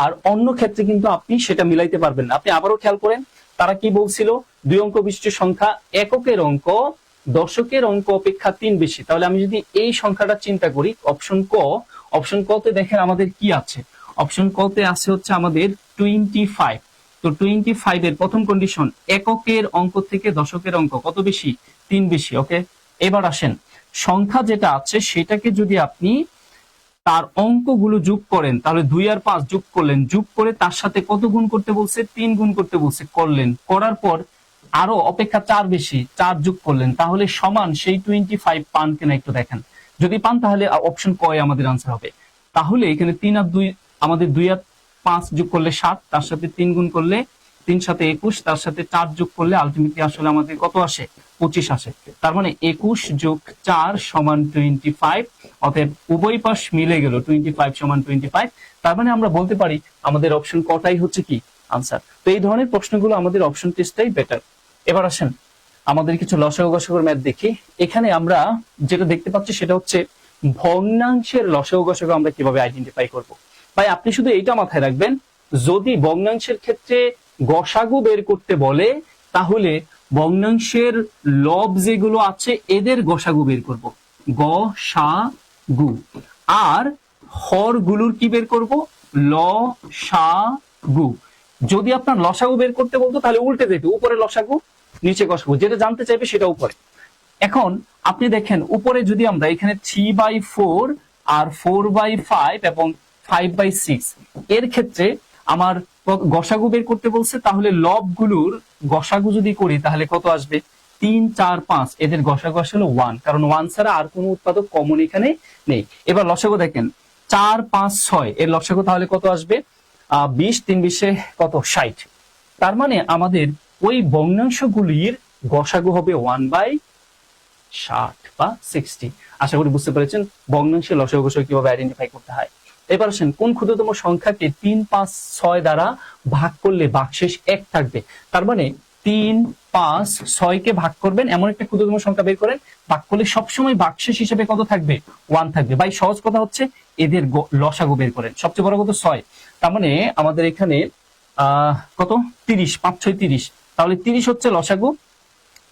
আর অন্য ক্ষেত্রে কিন্তু আপনি সেটা মিলাইতে পারবেন না। আপনি আবারও খেয়াল করেন তারা কি বলছিল, দুই অঙ্ক বিশিষ্ট সংখ্যা এককের অঙ্ক দশকের অঙ্ক অপেক্ষা 3 বেশি। তাহলে আমি যদি এই সংখ্যাটা চিন্তা করি, অপশন ক অপশন কতে দেখেন আমাদের কি আছে, অপশন কতে আছে হচ্ছে আমাদের 25। তো 25 এর প্রথম কন্ডিশন, এককের অঙ্ক থেকে দশকের অঙ্ক কত বেশি, 3 বেশি। ওকে, এবার আসেন, সংখ্যা যেটা আছে সেটাকে যদি আপনি তার অঙ্কগুলো যোগ করেন, তাহলে 2 আর 5 যোগ করলেন, যোগ করে তার সাথে কত গুণ করতে বলছে, 3 গুণ করতে বলছে, করলেন, করার পর আরো অপেক্ষা 4 বেশি, 4 যোগ করলেন, তাহলে সমান সেই 25 পান কিনা একটু দেখেন। যদি পান তাহলে অপশন কয় আমাদের আনসার হবে। তাহলে এখানে 3 আর 2, আমাদের 2 আর 5 যোগ করলে 7, তার সাথে 3 গুণ করলে 3 সাথে 21, তার সাথে 4 যোগ করলে আলটিমেটলি আসলে আমাদের কত আসে, 25 আসে। তার মানে 21 যোগ 4 সমান 25। অতএব উভয় পাশ মিলে গেল, 25 সমান 25। তার মানে আমরা বলতে পারি আমাদের অপশন কটাই হচ্ছে কি আনসার। তো এই ধরনের প্রশ্নগুলো আমাদের অপশন টেস্টটাই বেটার। এবার আসেন আমাদের কিছু লসাগু গসাগুর ম্যাথ দেখি। এখানে আমরা যেটা দেখতে পাচ্ছি সেটা হচ্ছে ভগ্নাংশের লসাগু গসাগু আমরা কিভাবে আইডেন্টিফাই করব। ভাই আপনি শুধু এইটা মাথায় রাখবেন, যদি ভগ্নাংশের ক্ষেত্রে গসাগু বের করতে বলে তাহলে ভগ্নাংশের লব যেগুলো আছে এদের গসাগু বের করব, গসাগু। আর হর গুলোর কি বের করব, লসাগু। যদি আপনার লসাগু বের করতে বলতো তাহলে উল্টে যেত, উপরে লসাগু নিচে গসাগু, যেটা জানতে চাইবে সেটা উপরে। এখন আপনি দেখেন উপরে যদি আমরা এখানে 3/4 আর 4/5 এবং 5/6 এর ক্ষেত্রে আমার গসাগু বের করতে বলছে, তাহলে লব গুলোর গসাগু যদি করি তাহলে কত আসবে, 3 4 5, এদের গসাগু আসলে 1, কারণ 1 ছাড়া আর কোনো উৎপাদক কমন এখানে নেই। এবার লসাগু দেখেন 4 5 6, এর লসাগু তাহলে কত আসবে, 20, 3 20 কত, 60। তার মানে আমাদের ওই ভগ্নাংশগুলির গসাগু হবে 1/60 বা 60। আশা করি বুঝতে পেরেছেন ভগ্নাংশের লসাগু গসাগু কিভাবে আইডেন্টিফাই করতে হয়। এবার আসেন কোন ক্ষুদ্রতম সংখ্যাকে 3 5 6 দ্বারা ভাগ করলে ভাগশেষ 1 থাকবে। তার মানে 3 5 6 কে ভাগ করবেন, এমন একটা ক্ষুদ্রতম সংখ্যা বের করেন, ভাগ করলে সবসময় ভাগশেষ হিসেবে কত থাকবে, 1 থাকবে। ভাই সহজ কথা হচ্ছে এদের লসাগু বের করেন, সবচেয়ে বড় কত 6। তার মানে আমাদের এখানে কত, 30, 5 6 30, তাহলে 30 হচ্ছে লসাগু।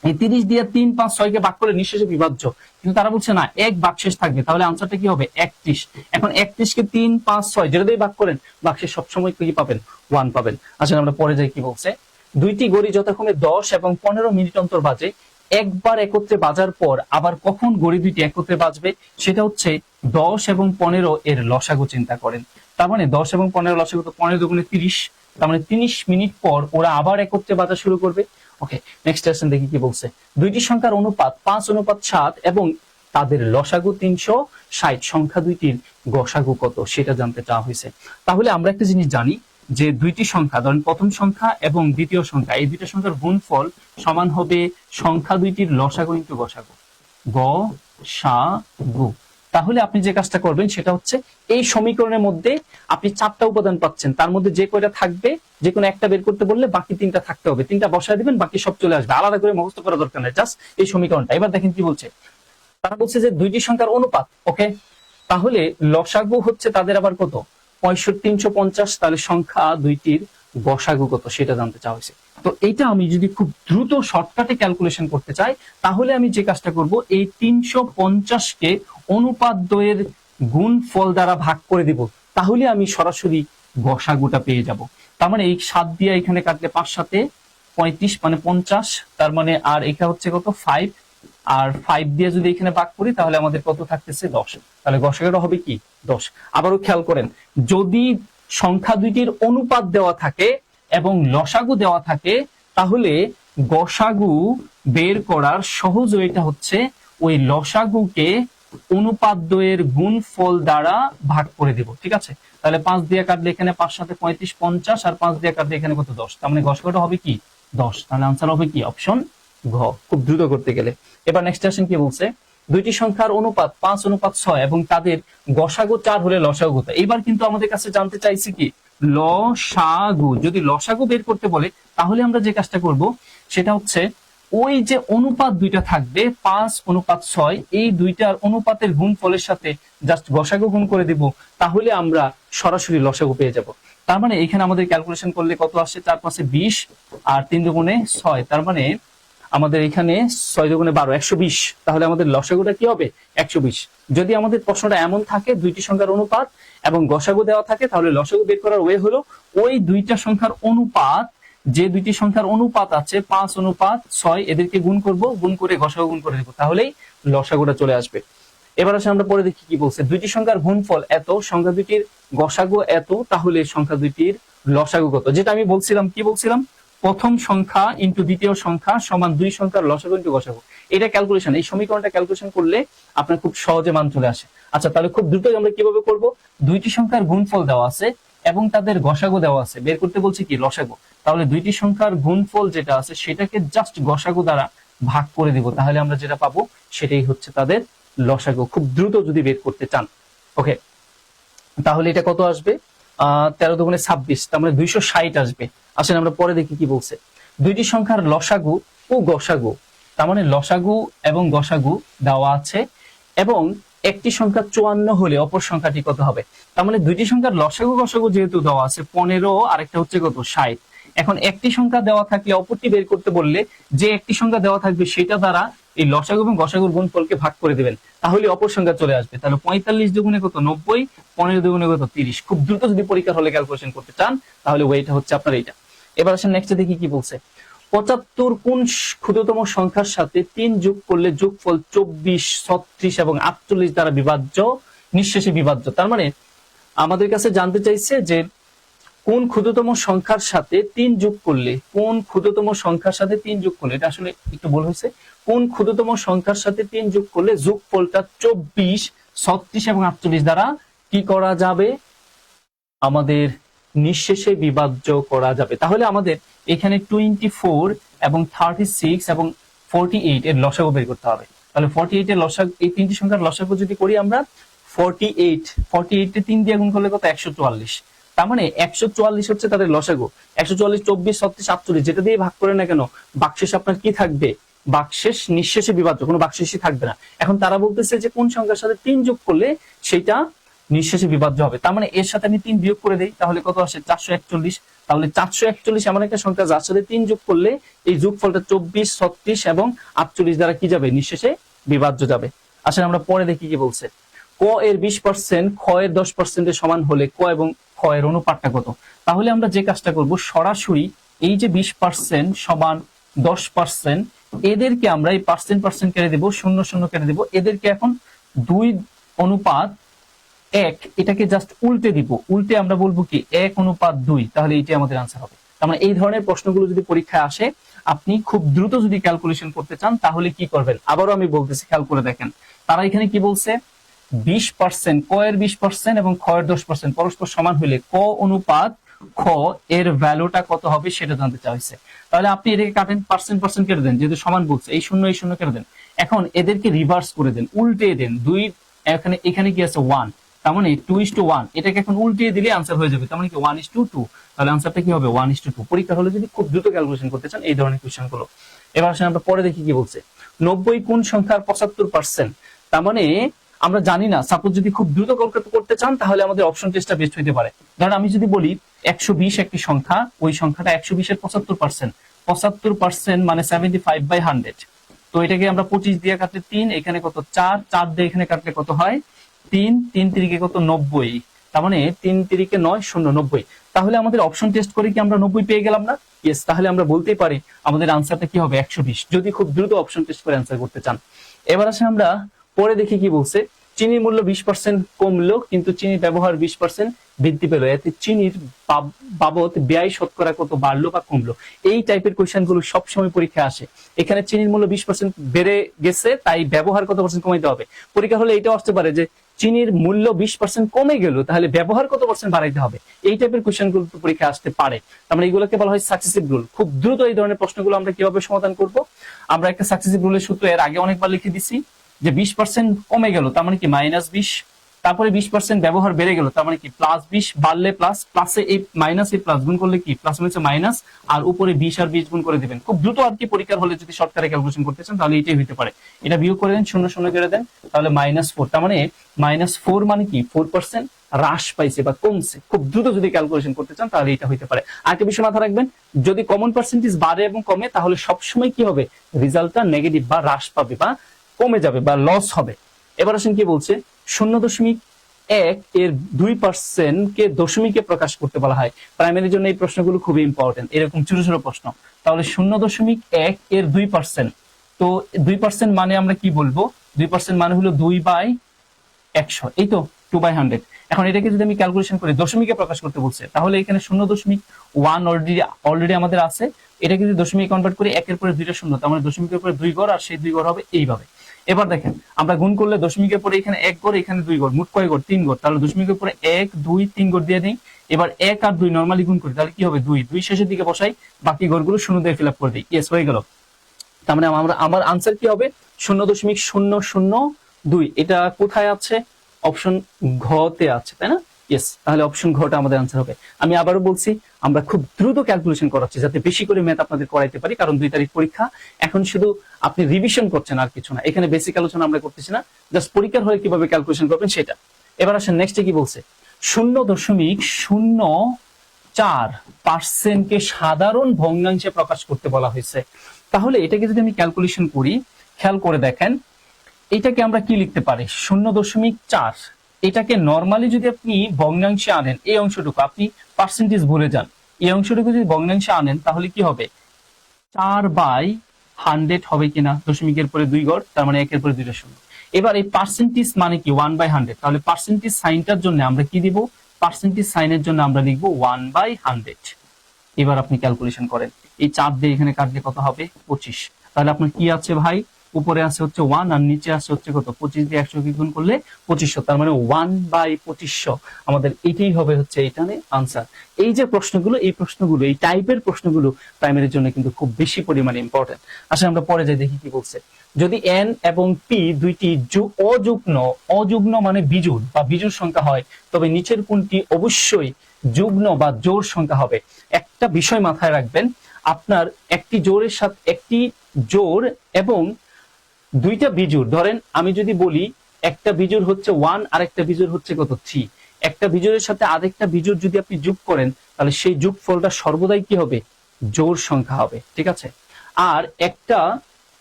এই 30 দিয়ে 3 5 6 কে ভাগ করলে নিঃশেষে বিভাজ্য, কিন্তু তারা বলছে না এক ভাগশেষ থাকবে, তাহলে আনসারটা কি হবে, 31। এখন 31 কে 3 5 6 যেটা দিয়ে ভাগ করেন ভাগশেষ সবসময় কি পাবেন, 1 পাবেন। আসলে আমরা পরে যাই কি বলছে, দুইটি ঘড়ি যথাক্রমে 10 এবং 15 মিনিট অন্তর বাজে, একবার একত্রে বাজার পর আবার কখন ঘড়ি দুইটি একত্রে বাজবে, সেটা হচ্ছে 10 এবং 15 এর লসাগু চিন্তা করেন। তার মানে 10 এবং 15 লসাগু তো 15 দুগুণে 30, তার মানে 30 মিনিট পর ওরা আবার একত্রে বাজা শুরু করবে। ওকে, নেক্সট কোশ্চেন দেখি কি বলছে। দুইটি সংখ্যার অনুপাত 5:7 এবং তাদের লসাগু 360, সংখ্যা দুইটির গসাগু কত সেটা জানতে চাওয়া হয়েছে। তাহলে আমরা একটা জিনিস জানি যে দুইটি সংখ্যা, ধরেন প্রথম সংখ্যা এবং দ্বিতীয় সংখ্যা, এই দুইটা সংখ্যার গুণফল সমান হবে সংখ্যা দুইটির লসাগু ইনটু গসাগু, গসাগু। তাহলে আপনি যে কাজটা করবেন সেটা হচ্ছে এই সমীকরণের মধ্যে আপনি 4টা উপাদান পাচ্ছেন, তার মধ্যে যে কয়টা থাকবে যে কোনো একটা বের করতে বললে বাকি 3টা থাকতে হবে, 3টা বসায় দিবেন, বাকি সব চলে আসবে, আলাদা করে মুখস্থ করা দরকার নেই, জাস্ট এই সমীকরণটা। এবার দেখেন কি বলছে, তারা বলছে যে দুইটি সংখ্যার অনুপাত। ওকে, তাহলে লসাগু হচ্ছে তাদের আবার কত, 65 তাহলে সংখ্যা দুইটির গসাগু কত সেটা জানতে চাওয়া হয়েছে। তো এইটা আমি যদি খুব দ্রুত শর্টকাটে ক্যালকুলেশন করতে চাই তাহলে আমি যে কাজটা করব, এই 350 কে অনুপাত দ্বয়ের গুণফল দ্বারা ভাগ করে দিব, তাহলে আমি সরাসরি গসাগুটা পেয়ে যাব। তার মানে এই 7 দিয়ে এখানে কাটলে 5 7 35 মানে 50, তার মানে আর এটা হচ্ছে কত 5, আর 5 দিয়ে যদি এখানে ভাগ করি তাহলে আমাদের কত থাকতেছে 10, তাহলে গসাগুটা হবে কি 10। আবারও খেয়াল করেন, যদি সংখ্যা দুইটির অনুপাত দেওয়া থাকে এবং লসাগু দেওয়া থাকে তাহলে গসাগু বের করার সহজ ওয়েটা হচ্ছে ওই লসাগুকে অনুপাত দ্বয়ের গুণফল দ্বারা ভাগ করে দিব। ঠিক আছে, তাহলে 5 দিয়ে কাটলে এখানে 5 7 35 50, আর 5 দিয়ে কাটলে এখানে কত 10, তার মানে গসাগুটা হবে কি 10। তাহলে আনসার হবে কি অপশন ঘ, খুব দ্রুত করতে গেলে। এবার নেক্সট কোশ্চেন কি বলছে, দুইটি সংখ্যার অনুপাত 5:6 এবং তাদের গসাগু 4 হলে লসাগু কত। এবার কিন্তু আমাদের কাছে জানতে চাইছি কি লসাগু। যদি লসাগু বের করতে বলে তাহলে আমরা যে কাজটা করব সেটা হচ্ছে ওই যে অনুপাত দুইটা থাকবে 5:6, এই দুইটার অনুপাতের গুণফলের সাথে জাস্ট গসাগু গুণ করে দিব, তাহলে আমরা সরাসরি লসাগু পেয়ে যাব। তার মানে এখানে আমাদের ক্যালকুলেশন করলে কত আসে, 4 5 20 আর 3 দুগুণে 6, তার মানে আমাদের এখানে 6 দুগুণে 12, 120, তাহলে আমাদের লসাগুটা কি হবে 120। যদি আমাদের প্রশ্নটা এমন থাকে দুইটি সংখ্যার অনুপাত এবং গসাগু দেওয়া থাকে, তাহলে লসাগু বের করার ওয়ে হলো ওই দুইটা সংখ্যার অনুপাত, যে দুইটি সংখ্যার অনুপাত আছে 5:6, এদেরকে গুণ করব, গুণ করে গসাগু গুণ করে দেবো, তাহলেই লসাগুটা চলে আসবে। এবার আসলে আমরা পরে দেখি কি বলছে। দুইটি সংখ্যার গুণফল এত, সংখ্যা দুইটির গসাগু এত, তাহলে সংখ্যা দুইটির লসাগু কত? যেটা আমি বলছিলাম, কি বলছিলাম, প্রথম সংখ্যা ইন্টু দ্বিতীয় সংখ্যা সমান দুই সংখ্যার লসাগু ইন্টু গসাগু। এটা ক্যালকুলেশন, এই সমীকরণটা ক্যালকুলেশন করলে আপনার খুব সহজে মান চলে আসে। আচ্ছা, তাহলে খুব দ্রুত আমরা কিভাবে করব? দুইটি সংখ্যার গুণফল দেওয়া আছে এবং তাদের গসাগু দেওয়া আছে, বের করতে বলছি কি লসাগু। তাহলে দুইটি সংখ্যার গুণফল যেটা আছে সেটাকে জাস্ট গসাগু দ্বারা ভাগ করে দিব, তাহলে আমরা যেটা পাবো সেটাই হচ্ছে তাদের লসাগু। খুব দ্রুত যদি বের করতে চান, ওকে, তাহলে এটা কত আসবে? 13 দুগুণে 26, তার মানে 260 আসবে। আসলে আমরা পরে দেখি কি বলছে। দুইটি সংখ্যার লসাগু ও গসাগু, তার মানে লসাগু এবং গসাগু দেওয়া আছে, এবং একটি সংখ্যা 54 হলে অপর সংখ্যাটি কত হবে? তার মানে দুইটি সংখ্যার লসাগু গসাগু যেহেতু দেওয়া আছে 15, আরেকটা হচ্ছে কত 60। এখন একটি সংখ্যা দেওয়া থাকলে অপরটি বের করতে বললে যে একটি সংখ্যা দেওয়া থাকবে সেটা দ্বারা এই লসাগু এবং গসাগুর গুণফলকে ভাগ করে দিবেন, তাহলে অপর সংখ্যা চলে আসবে। তাহলে 45 দুগুণে কত 90, 15 দুগুণে কত 30। খুব দ্রুত যদি পরীক্ষার হলে ক্যালকুলেশন করতে চান তাহলে ওইটা হচ্ছে আপনার এইটা। এবার আসেন নেক্সট দেখি কি বলছে। 75 কোন ক্ষুদ্রতম সংখ্যার সাথে 3 যোগ করলে যোগফল 24, 36 এবং 48 দ্বারা বিভাজ্য, নিঃশেষে বিভাজ্য? তার মানে আমাদের কাছে জানতে চাইছে যে কোন ক্ষুদ্রতম সংখ্যার সাথে 3 যোগ করলে, কোন ক্ষুদ্রতম সংখ্যার সাথে 3 যোগ করলে, এটা আসলে একটু ভুল হয়েছে, কোন ক্ষুদ্রতম সংখ্যার সাথে 3 যোগ করলে যোগফলটা 24, 36 এবং 48 দ্বারা কি করা যাবে? আমাদের নিঃশেষে বিভাজ্য করা যাবে। তাহলে আমাদের এখানে 24 এবং 36 এবং 48 এর লসাগু বের করতে হবে। তাহলে 48 এর লসাগু, এই তিনটি সংখ্যার লসাগু যদি করি আমরা, 48 এ 3 দিয়ে গুণ করলে কত 144। তার মানে 144 হচ্ছে তাদের লসাগু। 144, 24, 36, 48 যেটা দিয়ে ভাগ করে না কেন, বাকশেষ আপনার কি থাকবে? বাকশেষ নিঃশেষে বিভাজ্য, কোনো বাকশেষই থাকবে না। এখন তারা বলতেছে যে কোন সংখ্যার সাথে 3 যোগ করলে সেটা নিঃশেষে বিভাজ্য হবে। তার মানে এর সাথে আমি 3 বিয়োগ করে দেই, তাহলে কত আসে? 441। তাহলে 441 এমন একটা সংখ্যা যার সাথে 3 যোগ করলে এই যোগফলটা 24, 36 এবং 48 দ্বারা কি যাবে? নিঃশেষে বিভাজ্য যাবে। আসলে আমরা পরে দেখি কি বলছে। ক এর 20% খ এর 10% এর সমান হলে ক এবং খ এর অনুপাতটা কত? তাহলে আমরা যে কাজটা করব, সরাসরি এই যে 20% সমান 10%, এদেরকে আমরা এই পার্সেন্ট কেটে দেব, 0 কেটে দেব, এদেরকে এখন 2:1, এটাকে জাস্ট উল্টে দিব, উল্টে আমরা বলবো কি 1:2, তাহলে এইটাই আমাদের আনসার হবে। তার মানে এই ধরনের প্রশ্নগুলো যদি পরীক্ষায় আসে, আপনি খুব দ্রুত যদি ক্যালকুলেশন করতে চান তাহলে কি করবেন? আবারও আমি বলতেছি, খেয়াল করে দেখেন। তারা এখানে কি বলছে? 20%, ক এর 20% এবং খ এর 10% পরস্পর সমান হলে ক অনুপাত খ এর ভ্যালুটা কত হবে সেটা জানতে চাইছে। তাহলে আপনি এটাকে কাটেন, পার্সেন্ট কেটে দেন, যেহেতু সমান বলছে, এই 0 কেটে দেন। এখন এদেরকে রিভার্স করে দেন, উল্টে দেন। এখানে কি আছে 1, তার মানে 2:1, এটাকে এখন উল্টিয়ে দিলে আনসার হয়ে যাবে। তার মানে কি 1:2, তাহলে আনসারটা কি হবে? 1:2। পরীক্ষা হলে যদি খুব দ্রুত ক্যালকুলেশন করতে চান এই ধরনের কোশ্চেন গুলো। এবার আসলে আমরা পরে দেখি কি বলছে। 90 কোন সংখ্যার 75%? তার মানে আমরা জানি না, সাপোজ যদি খুব দ্রুত করতে চান তাহলে আমাদের অপশন টেস্টটা বেস্ট হইতে পারে। ধরেন আমি যদি বলি 120 একটি সংখ্যা, ওই সংখ্যাটা 120 এর 75%, 75% মানে 75/100। তো এটাকে আমরা 25 দিয়ে কাটলে 3, এখানে কত 4 দিয়ে এখানে কাটলে কত হয় 3, 3 তিরিকে কত 90, তার মানে 3 তিরিকে 9, 0, 90। তাহলে আমাদের অপশন টেস্ট করে কি আমরা 90 পেয়ে গেলাম না? ইয়েস, তাহলে আমরা বলতেই পারি আমাদের আনসারটা কি হবে 120, যদি খুব দ্রুত অপশন টেস্ট করে আনসার করতে চান। এবার আসে আমরা পরে দেখি কি বলছে। চিনির মূল্য 20% কমলো কিন্তু চিনির ব্যবহার 20% বৃদ্ধি পেল, এতে চিনির বাবদ ব্যয় শতকরা কত বাড়লো বা কমলো? এই টাইপের কোয়েশ্চেন গুলো সবসময় পরীক্ষায় আসে। এখানে চিনির মূল্য 20% বেড়ে গেছে, তাই ব্যবহার কত % কমাইতে হবে। পরীক্ষা হলে এটাও আসতে পারে যে চিনির মূল্য 20% কমে গেল, তাহলে ব্যবহার কত % বাড়াইতে হবে। এই টাইপের কোয়েশ্চেন গুলো পরীক্ষা আসতে পারে। আমরা এগুলোকে বলা হয় সাকসেসিভ রুল। খুব দ্রুত এই ধরনের প্রশ্নগুলো আমরা কিভাবে সমাধান করব? আমরা একটা সাকসেসিভ রুলের সূত্র এর আগে অনেকবার লিখে দিছি যে 20% কমে গেল, তার মানে কি -20, তারপরে 20% ব্যবহার বেড়ে গেল, তার মানে কি +20 বাড়লে প্লাস, প্লাসে এই মাইনাস এই প্লাস গুণ করলে কি প্লাস হচ্ছে মাইনাস, আর উপরে 20 আর 20 গুণ করে দিবেন। খুব দ্রুত আর কি পরীক্ষার হলে যদি শর্টকাটে ক্যালকুলেশন করতে চান তাহলে এটাই হতে পারে। এটা বিয়োগ করে দেন, 0 0 করে দেন, তাহলে -4। তার মানে -4 মানে কি 4% হ্রাস পাইছে বা কমছে। খুব দ্রুত যদি ক্যালকুলেশন করতে চান তাহলে এটা হইতে পারে। আরেকটা বিষয় মাথায় রাখবেন, যদি কমন পার্সেন্টেজ বাড়ে এবং কমে তাহলে সবসময় কি হবে, রেজাল্টটা নেগেটিভ বা হ্রাস পাবে বা কমে যাবে বা লস হবে। এবার আসেন কি বলছে, 0.1 এর 2% কে দশমিকে প্রকাশ করতে বলা হয়। প্রাইমারির জন্য এই প্রশ্নগুলো খুবই ইম্পর্টেন্ট, এরকম ছোট ছোট প্রশ্ন। তাহলে 0.1 এর 2%, তো 2% মানে আমরা কি বলবো, 2% মানে হলো 2/100, এই তো 2/100। এখন এটাকে যদি আমি ক্যালকুলেশন করি, দশমিকে প্রকাশ করতে বলছে, তাহলে এখানে 0.1 অলরেডি আমাদের আছে। এটাকে যদি দশমিকে কনভার্ট করি, 1 এর পরে 2টা শূন্য, তার মানে দশমিকের পরে 2 ঘর, আর সেই 2 ঘর হবে এইভাবে। এবার দেখেন আমরা গুণ করলে দশমিকের পরে এখানে 1 ঘর, এখানে 2 ঘর, মোট কয় ঘর, 3 ঘর। তাহলে দশমিকের পরে 1 2 3 ঘর দিয়ে দিই। এবার 1 আর 2 নরমালি গুণ করি, তাহলে কি হবে 2 2 শেষের দিকে বসাই, বাকি ঘরগুলো শূন্য দিয়ে ফিল আপ করে দিই। ইয়েস, হয়ে গেল। তার মানে আমার আনসার কি হবে, 0.002। এটা কোথায় আছে, অপশন ঘ তে আছে, তাই না? ইয়েস, তাহলে অপশন ঘটা আমাদের আনসার হবে। আমি আবারও বলছি, আমরা খুব দ্রুত ক্যালকুলেশন করাচ্ছি যাতে বেশি করে ম্যাথ আপনাদের করাইতে পারি, কারণ 2 তারিখ পরীক্ষা। এখন শুধু আপনি রিভিশন করছেন আর কিছু না, এখানে বেসিক আলোচনা আমরা করতেছি না, জাস্ট পরীক্ষার হলে কিভাবে ক্যালকুলেশন করবেন সেটা। এবার আসেন নেক্সটে কি বলছে, 0.04% কে সাধারণ ভগ্নাংশে প্রকাশ করতে বলা হয়েছে। তাহলে এটাকে যদি আমি ক্যালকুলেশন করি, খেয়াল করে দেখেন, এটাকে আমরা কি লিখতে পারি, 0.4। এটাকে নরমালি যদি আপনি ভগ্নাংশে আনেন, এই অংশটুকু আপনি পার্সেন্টেজ ভুলে যান, এই অংশটুকু যদি ভগ্নাংশে আনেন তাহলে কি হবে, 4/100 হবে কিনা, দশমিকের পরে 2 ঘর, তার মানে 1 এর পরে 2টা শূন্য। এবার এই পার্সেন্টেজ মানে কি 1/100, তাহলে পার্সেন্টেজ সাইনটার জন্য আমরা কি দিব, পার্সেন্টেজ সাইনের জন্য আমরা লিখবো 1/100। এবার আপনি ক্যালকুলেশন করেন, এই 4 দিয়ে এখানে কাটলে কত হবে, 25। তাহলে আপনার কি আছে ভাই, উপরে আছে হচ্ছে 1 আর নিচে আছে হচ্ছে কত, 25 দিয়ে 100 কে গুণ করলে 2500, তার মানে 1/2500। আমাদের এটাই হবে হচ্ছে এইখানে আনসার। এই যে প্রশ্নগুলো, এই প্রশ্নগুলো, এই টাইপের প্রশ্নগুলো প্রাইমারির জন্য কিন্তু খুব বেশি পরিমাণে ইম্পর্টেন্ট। আসলে আমরা পরে যাই দেখি কি বলছে। যদি n এবং p দুইটি অযুগ্ন মানে বিজোড় বা বিজোড় সংখ্যা হয়, তবে নিচের কোনটি অবশ্যই যুগ্ন বা জোড় সংখ্যা হবে। একটা বিষয় মাথায় রাখবেন, আপনার একটি জোড়ের সাথে একটি জোড় এবং 2টা বিজোড়, ধরেন আমি যদি বলি একটা বিজোড় হচ্ছে 1 আর একটা বিজোড় হচ্ছে কত 3, একটা বিজোড়ের সাথে আরেকটা বিজোড় যদি আপনি যোগ করেন তাহলে সেই যোগফলটা সর্বদাই কি হবে, জোড় সংখ্যা হবে, ঠিক আছে? আর একটা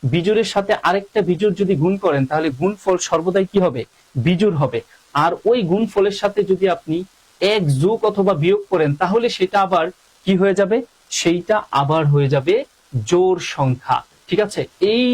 বিজোড়ের সাথে আরেকটা বিজোড় যদি গুণ করেন তাহলে গুণফল সর্বদাই কি হবে, বিজোড় হবে। আর ওই গুণফলের সাথে যদি আপনি এক যোগ অথবা বিয়োগ করেন তাহলে সেটা আবার কি হয়ে যাবে, সেইটা আবার হয়ে যাবে জোড় সংখ্যা, ঠিক আছে? এই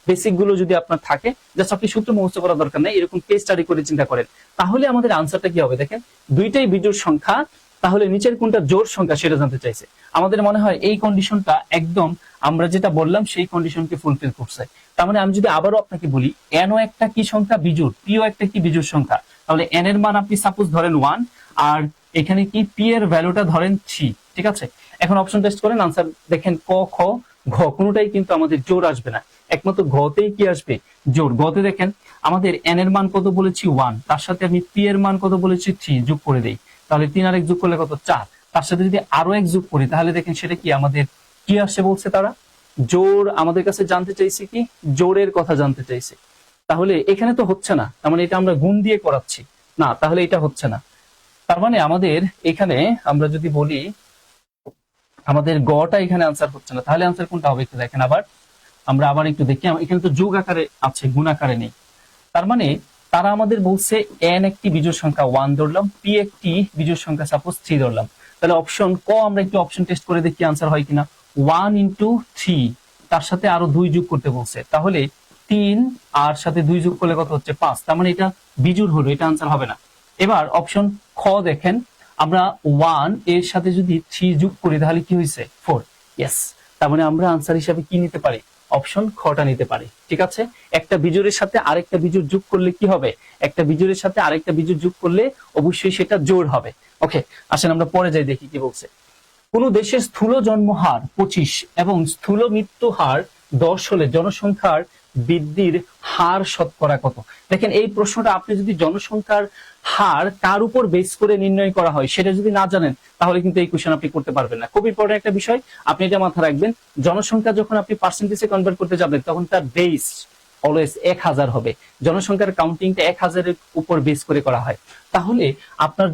বেসিক গুলো যদি আপনার থাকে, জাস্ট আপনি সূত্র মুখস্থ করার দরকার নেই, এরকম কেস স্টাডি করে চিন্তা করেন, তাহলে আমাদের আনসারটা কি হবে দেখেন, দুইটাই বিজোড় সংখ্যা, তাহলে নিচের কোনটা জোড় সংখ্যা সেটা জানতে চাইছে। আমাদের মনে হয় এই কন্ডিশনটা একদম আমরা যেটা বললাম সেই কন্ডিশনকে ফুলফিল করছে। তার মানে আমি যদি আবারও আপনাকে বলি, n ও একটা কি সংখ্যা, বিজোড়, p ও একটা কি বিজোড় সংখ্যা, তাহলে n এর মান আপনি সাপোজ ধরেন 1 আর এখানে কি p এর ভ্যালুটা ধরেন 3, ঠিক আছে? এখন অপশন টেস্ট করেন, আনসার দেখেন ক খ ঘ কোনোটাই কিন্তু আমাদের জোড় আসবে না, একমাত্র ঘতেই কি আসবে, জোড়। ঘতে দেখেন আমাদের n এর মান কত বলেছি 1, তার সাথে আমি p এর মান কত বলেছি 3, যোগ করে দেই, তাহলে 3 আর 1 যোগ করলে কত 4, তার সাথে যদি আরো 1 যোগ করি তাহলে দেখেন সেটা কি আমাদের কি আসে বলছে তারা, জোড়। আমাদের কাছে জানতে চাইছে কি, জোড়ের কথা জানতে চাইছে। তাহলে এখানে তো হচ্ছে না, তার মানে এটা আমরা গুণ দিয়ে করাচ্ছি না, তাহলে এটা হচ্ছে না। তার মানে আমাদের এখানে আমরা যদি বলি আমাদের গটা এখানে আনসার হচ্ছে না, তাহলে আনসার কোনটা হবে একটু দেখেন। আমরা আবার একটু দেখি, এখানে তো যোগ আকারে আছে, গুণ আকারে নেই। তার মানে তারা আমাদের বলছে n একটি বিজোড় সংখ্যা 1 ধরলাম, p একটি বিজোড় সংখ্যা সাপোজ 3 ধরলাম, তাহলে অপশন ক আমরা একটু অপশন টেস্ট করে দেখি আনসার হয় কিনা। 1 × 3, তার সাথে আরো 2 যোগ করতে বলছে, তাহলে 3 আর সাথে 2 যোগ করলে কত হচ্ছে 5, তার মানে এটা বিজোড় হলো, এটা আনসার হবে না। এবার অপশন খ দেখেন, আমরা 1 এর সাথে যদি 3 যোগ করি তাহলে কি হয়েছে 4, ইয়েস। তার মানে আমরা আনসার হিসাবে কি নিতে পারি, অপশন খটা নিতে পারি, ঠিক আছে? একটা বিজোড়ের সাথে আরেকটা বিজোড় যোগ করলে কি হবে, একটা বিজোড়ের সাথে আরেকটা বিজোড় যোগ করলে অবশ্যই সেটা জোড় হবে। ওকে, আসেন আমরা পরে যাই দেখি কি বলছে। কোন দেশের স্থূল জন্ম হার 25 এবং স্থূল মৃত্যু হার 10 হলে জনসংখ্যার বৃদ্ধির হার শতকরা কত? দেখেন এই প্রশ্নটা আপনি যদি জনসংখ্যার হার কার উপর বেস করে নির্ণয় করা হয় সেটা যদি না জানেন তাহলে কিন্তু এই কোশ্চেন আপনি করতে পারবেন না। খুব ইম্পর্টেন্ট একটা বিষয়, আপনি এটা মাথায় রাখবেন। জনসংখ্যা যখন আপনি পার্সেন্টেজে কনভার্ট করতে যাবেন তখন তার বেস অলওয়েজ 1000 হবে। জনসংখ্যার কাউন্টিংটা 1000-এর উপর বেস করে করা হয়। তাহলে আপনার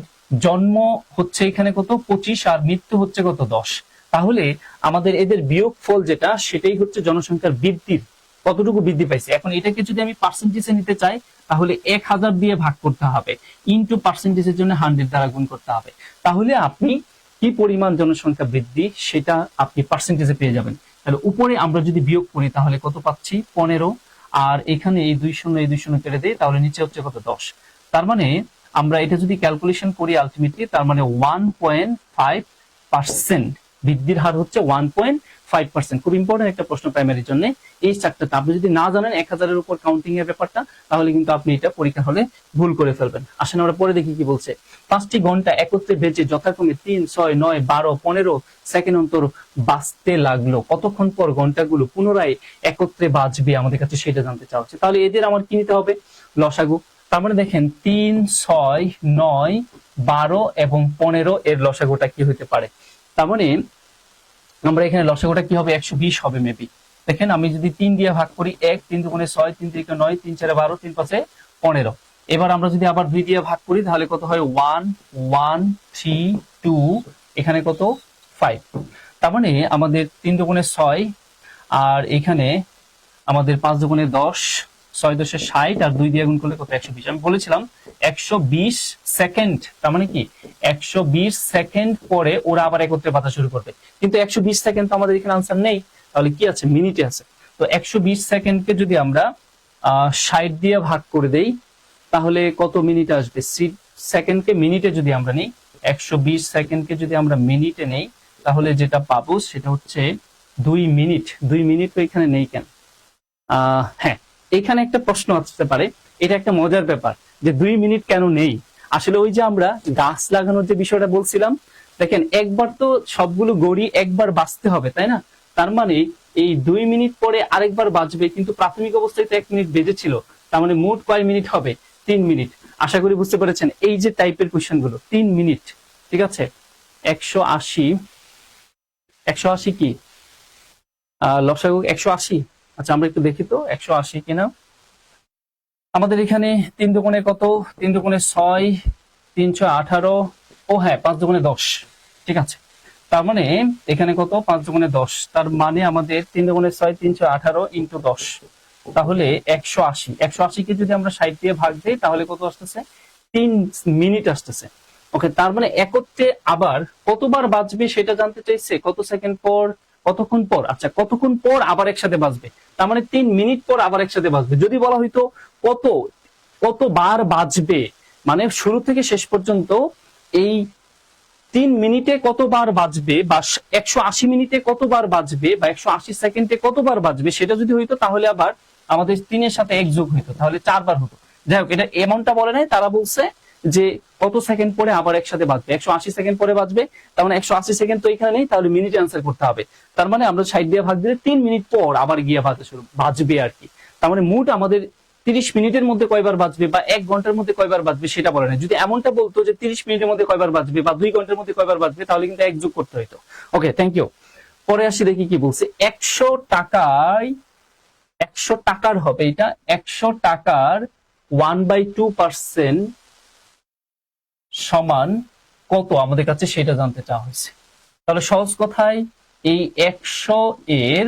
জন্ম হচ্ছে এখানে কত 25 আর মৃত্যু হচ্ছে কত 10। তাহলে আমাদের এদের বিয়োগফল যেটা সেটাই হচ্ছে জনসংখ্যার বৃদ্ধির কতটুকু বৃদ্ধি পাইছে। এখন এটাকে যদি আমি পার্সেন্টেজে নিতে চাই তাহলে 1000 দিয়ে ভাগ করতে হবে, ইনটু পার্সেন্টেজের জন্য 100 দ্বারা গুণ করতে হবে। তাহলে আপনি কি পরিমাণ জনসংখ্যা বৃদ্ধি সেটা আপনি পার্সেন্টেজে পেয়ে যাবেন। তাহলে উপরে আমরা যদি বিয়োগ করি তাহলে কত পাচ্ছি 15, আর এখানে এই 2 শূন্য এই 2 শূন্য কেটে দেই তাহলে নিচে হচ্ছে কত 10। তার মানে আমরা এটা যদি ক্যালকুলেশন করি আলটিমেটলি তার মানে 1.5% বৃদ্ধির হার হচ্ছে 1.5%। খুব ইম্পর্টেন্ট একটা প্রশ্ন প্রাইমারির জন্য এই চারটাতে। আপনি যদি না জানেন 1000-এর উপর কাউন্টিং এর ব্যাপারটা তাহলে কিন্তু আপনি এটা পরীক্ষা হলে ভুল করে ফেলবেন। আসেন আমরা পরে দেখি কি বলছে। 5টি ঘন্টা একত্রে বেজে যথাক্রমে 3, 6, 9, 12, 15 সেকেন্ড অন্তর বাজতে লাগলো। কতক্ষণ পর ঘন্টাগুলো পুনরায় একত্রে বাজবে আমাদের কাছে সেটা জানতে চাওয়া হচ্ছে। তাহলে এদের আমার কি নিতে হবে লসাগু। তার মানে দেখেন 3, 6, 9, 12 এবং 15 এর লসাগুটা কি হতে পারে। তার মানে আমরা এখানে লসাগুটা কি হবে 120 হবে মেবি। দেখেন আমি যদি 3 দিয়ে ভাগ করি 1, 3 দুগুণে 6, 3 3 9, 3 4 12, 3 5 15। এবার আমরা যদি আবার 2 দিয়ে ভাগ করি তাহলে কত হয় 1 1 3 2, এখানে কত 5। তার মানে আমাদের 3 দুগুণে 6 আর এখানে আমাদের 5 দুগুণে 10, 6 10 60 আর 2 দিয়ে গুণ করলে কত 120। আমি বলেছিলাম 120 সেকেন্ড, তার মানে কি 120 সেকেন্ড পরে ওরা আবার একত্রে বাঁচা শুরু করবে। কিন্তু 120 সেকেন্ড তো আমাদের এখানে আনসার নেই, তাহলে কি আছে মিনিটে আছে। তো 120 সেকেন্ডকে যদি আমরা 60 দিয়ে ভাগ করে দেই তাহলে কত মিনিট আসবে। সেকেন্ডকে মিনিটে যদি আমরা নেই, 120 সেকেন্ডকে যদি আমরা মিনিটে নেই তাহলে যেটা পাবো সেটা হচ্ছে 2 মিনিট। 2 মিনিট তো এখানে নেই কেন? হ্যাঁ, এখানে একটা প্রশ্ন আসতে পারে, এটা একটা মজার ব্যাপার যে 2 মিনিট কেন নেই। আসলে ওই যে আমরা গাছ লাগানোর যে বিষয়টা বলছিলাম, দেখেন একবার তো সবগুলো গড়ি একবার বাঁচতে হবে তাই না। তার মানে এই 2 মিনিট পরে আরেকবার বাঁচবে, কিন্তু প্রাথমিক অবস্থায় তো 1 মিনিট বেজেছিল। তার মানে মোট কয় মিনিট হবে 3 মিনিট। আশা করি বুঝতে পেরেছেন এই যে টাইপের কোশ্চেন গুলো 3 মিনিট। ঠিক আছে, 180 কি লসাগু 180। আচ্ছা আমরা একটু দেখি তো 180 কিনা। আমাদের এখানে 3 দুগুণে কত, 3 দুগুণে 6, 3 6 18, ও হ্যাঁ 5 দুগুণে 10। ঠিক আছে, তার মানে এখানে কত 5 দুগুণে 10, তার মানে আমাদের 3 দুগুণে 6, 3 6 18 ইন্টু 10, তাহলে 180। 180 কে যদি আমরা 60 দিয়ে ভাগ দিই তাহলে কত আসতেছে 3 মিনিট আসতেছে। ওকে, তার মানে একত্রে আবার কতবার বাজবে সেটা জানতে চাইছে, কত সেকেন্ড পর কতক্ষণ পর। আচ্ছা কতক্ষণ পর আবার একসাথে বাজবে, তার মানে 3 মিনিট পর আবার একসাথে বাজবে। যদি বলা হইতো কতবার বাজবে, মানে শুরু থেকে শেষ পর্যন্ত এই 3 মিনিটে কতবার বাজবে বা 180 মিনিটে কতবার বাজবে বা 180 সেকেন্ডে কতবার বাজবে সেটা যদি হইতো তাহলে আবার আমাদের 3 এর সাথে 1 যোগ হইতো, তাহলে 4 বার হতো। যাই হোক, এটা এমনটা বলে নাই, তারা বলছে যে কত সেকেন্ড পরে আবার একসাথে বাজবে, 180 সেকেন্ড পরে বাজবে। তার মানে 180 সেকেন্ড তো এখানে নেই, তাহলে মিনিটে অ্যান্সার করতে হবে। তার মানে আমরা 60 দিয়ে ভাগ দিলে 3 মিনিট পর আবার গিয়ে বাজবে আর কি। তার মানে মোট আমাদের 30 মিনিটের মধ্যে কয়বার বাজবে বা 1 ঘন্টার মধ্যে কয়বার বাজবে সেটা বলে না। যদি এমনটা বলতো যে 30 মিনিটের মধ্যে কয়বার বাজবে বা 2 ঘন্টার মধ্যে কয়বার বাজবে তাহলে কিন্তু 1 যোগ করতে হতো। ওকে, থ্যাংক ইউ। পরে আসি দেখি কি বলছে। 100 টাকার হবে এটা, 100 টাকার 1/2% সমান কত আমাদের কাছে সেটা জানতে চাওয়া হয়েছে। তাহলে সহজ কথায় এই 100 এর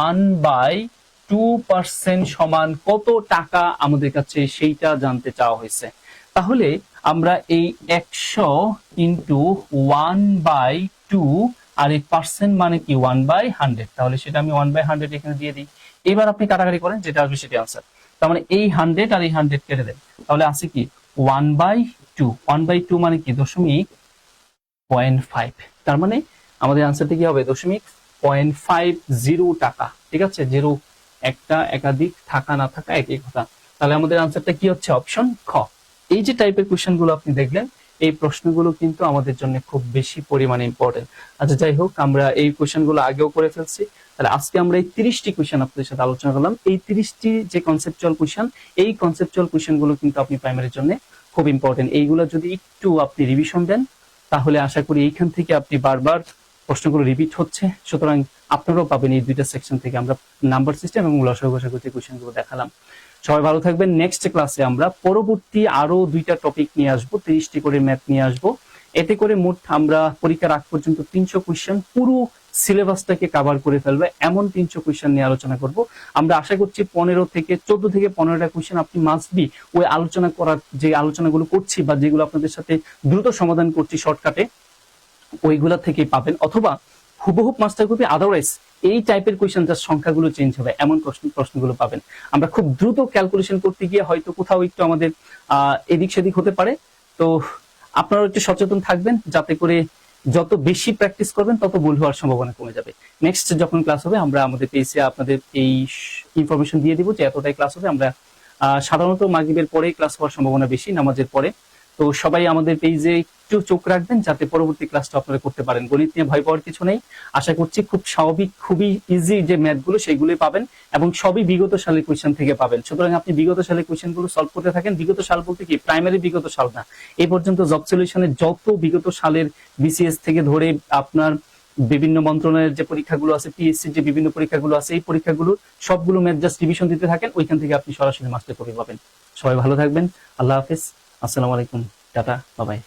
1/2% সমান কত টাকা আমাদের কাছে সেইটা জানতে চাওয়া হয়েছে। তাহলে আমরা এই 100 ইন্টু 1/2 আর এই পার্সেন্ট মানে কি 1/100, তাহলে সেটা আমি 1/100 এখানে দিয়ে দিই। এবার আপনি কাটাকাটি করেন, যেটা আসবে সেটা আনসার। তার মানে এই 100 আর এই 100 কেটে দেন, তাহলে আছে কি 1/2। 1/2 মানে কি 0.5। তার মানে আমাদের আনসারটা কি হবে 0.50 টাকা। ঠিক আছে, জিরো একটা একাধিক, থাকা না থাকা একই কথা। তাহলে আমাদের আনসারটা কি হচ্ছে অপশন খ। এই যে টাইপের কোশ্চেন গুলো আপনি দেখলেন এই প্রশ্নগুলো কিন্তু আমাদের জন্য খুব বেশি পরিমাণে ইম্পর্টেন্ট। আচ্ছা যাই হোক, আমরা এই কোয়েশ্চেনগুলো আগেও করে ফেলছি। তাহলে আজকে আমরা এই 30টি কোয়েশ্চেন আপনাদের সাথে আলোচনা করলাম। এই 30টি যে কনসেপচুয়াল কোয়েশ্চেন, এই কনসেপচুয়াল কোয়েশ্চেনগুলো কিন্তু আপনি প্রাইমারির জন্য খুব ইম্পর্টেন্ট। এইগুলো যদি একটু আপনি রিভিশন দেন তাহলে আশা করি এইখান থেকে আপনি বারবার প্রশ্নগুলো রিপিট হচ্ছে, সুতরাং আপনারাও পাবেন এই দুইটা সেকশন থেকে। আমরা নাম্বার সিস্টেম এবং লসাগু গসাগু যে কোয়েশ্চেনগুলো দেখালাম। সবাই ভালো থাকবেন। নেক্সট ক্লাসে আমরা পরবর্তী আরো দুইটা টপিক নিয়ে আসবো, 30টি করে ম্যাথ নিয়ে আসবো। এতে করে মোট আমরা পরীক্ষার আগ পর্যন্ত 300 কোয়েশ্চেন, পুরো সিলেবাসটাকে কভার করে ফেলবে এমন 300 কোয়েশ্চেন নিয়ে আলোচনা করব। আমরা আশা করছি 14 থেকে 15টা কোয়েশ্চেন আপনি মাস্ট বি ওই আলোচনা করার, যে আলোচনাগুলো করছি বা যেগুলো আপনাদের সাথে দ্রুত সমাধান করছি শর্টকাটে, ওইগুলা থেকেই পাবেন। অথবা হুবহুব মাস্টার কপি, আদারওয়াইজ এই টাইপের কোয়েশ্চেন জাস্ট সংখ্যাগুলো চেঞ্জ হবে এমন প্রশ্নগুলো পাবেন। আমরা খুব দ্রুত ক্যালকুলেশন করতে গিয়ে হয়তো কোথাও একটু আমাদের এদিক সেদিক হতে পারে, তো আপনারা একটু সচেতন থাকবেন যাতে করে যত বেশি প্র্যাকটিস করবেন তত ভুল হওয়ার সম্ভাবনা কমে যাবে। নেক্সট যখন ক্লাস হবে আমরা আমাদের পেজে আপনাদের এই ইনফরমেশন দিয়ে দিব যে এতটাই ক্লাস হবে। আমরা সাধারণত মাগরিবের পরেই ক্লাস হওয়ার সম্ভাবনা বেশি, নামাজের পরে। তো সবাই আমাদের পেজে একটু চোখ রাখবেন যাতে পরবর্তী ক্লাসটা আপনারা করতে পারেন। গণিত নিয়ে ভয় পাওয়ার কিছু নেই। আশা করছি খুব স্বাভাবিক, খুবই ইজি যে ম্যাথগুলো সেগুলোই পাবেন এবং সবই বিগত সালের কোয়েশ্চেন থেকে পাবেন। সুতরাং আপনি বিগত সালের কোয়েশ্চেনগুলো সলভ করতে থাকেন। বিগত সাল বলতে কি প্রাইমারি বিগত সাল না, এই পর্যন্ত জব সলিউশনের যত বিগত সালের বিসিএস থেকে ধরে আপনার বিভিন্ন মন্ত্রণালয়ের যে পরীক্ষাগুলো আছে, পিএসসি যে বিভিন্ন পরীক্ষাগুলো আছে, এই পরীক্ষাগুলো সবগুলো ম্যাথ জাস্ট রিভিশন দিতে থাকেন, ওইখান থেকে আপনি সরাসরি মাস্টার কপি পাবেন। সবাই ভালো থাকবেন। আল্লাহ হাফেজ। আসসালামু আলাইকুম। Tata, bye bye.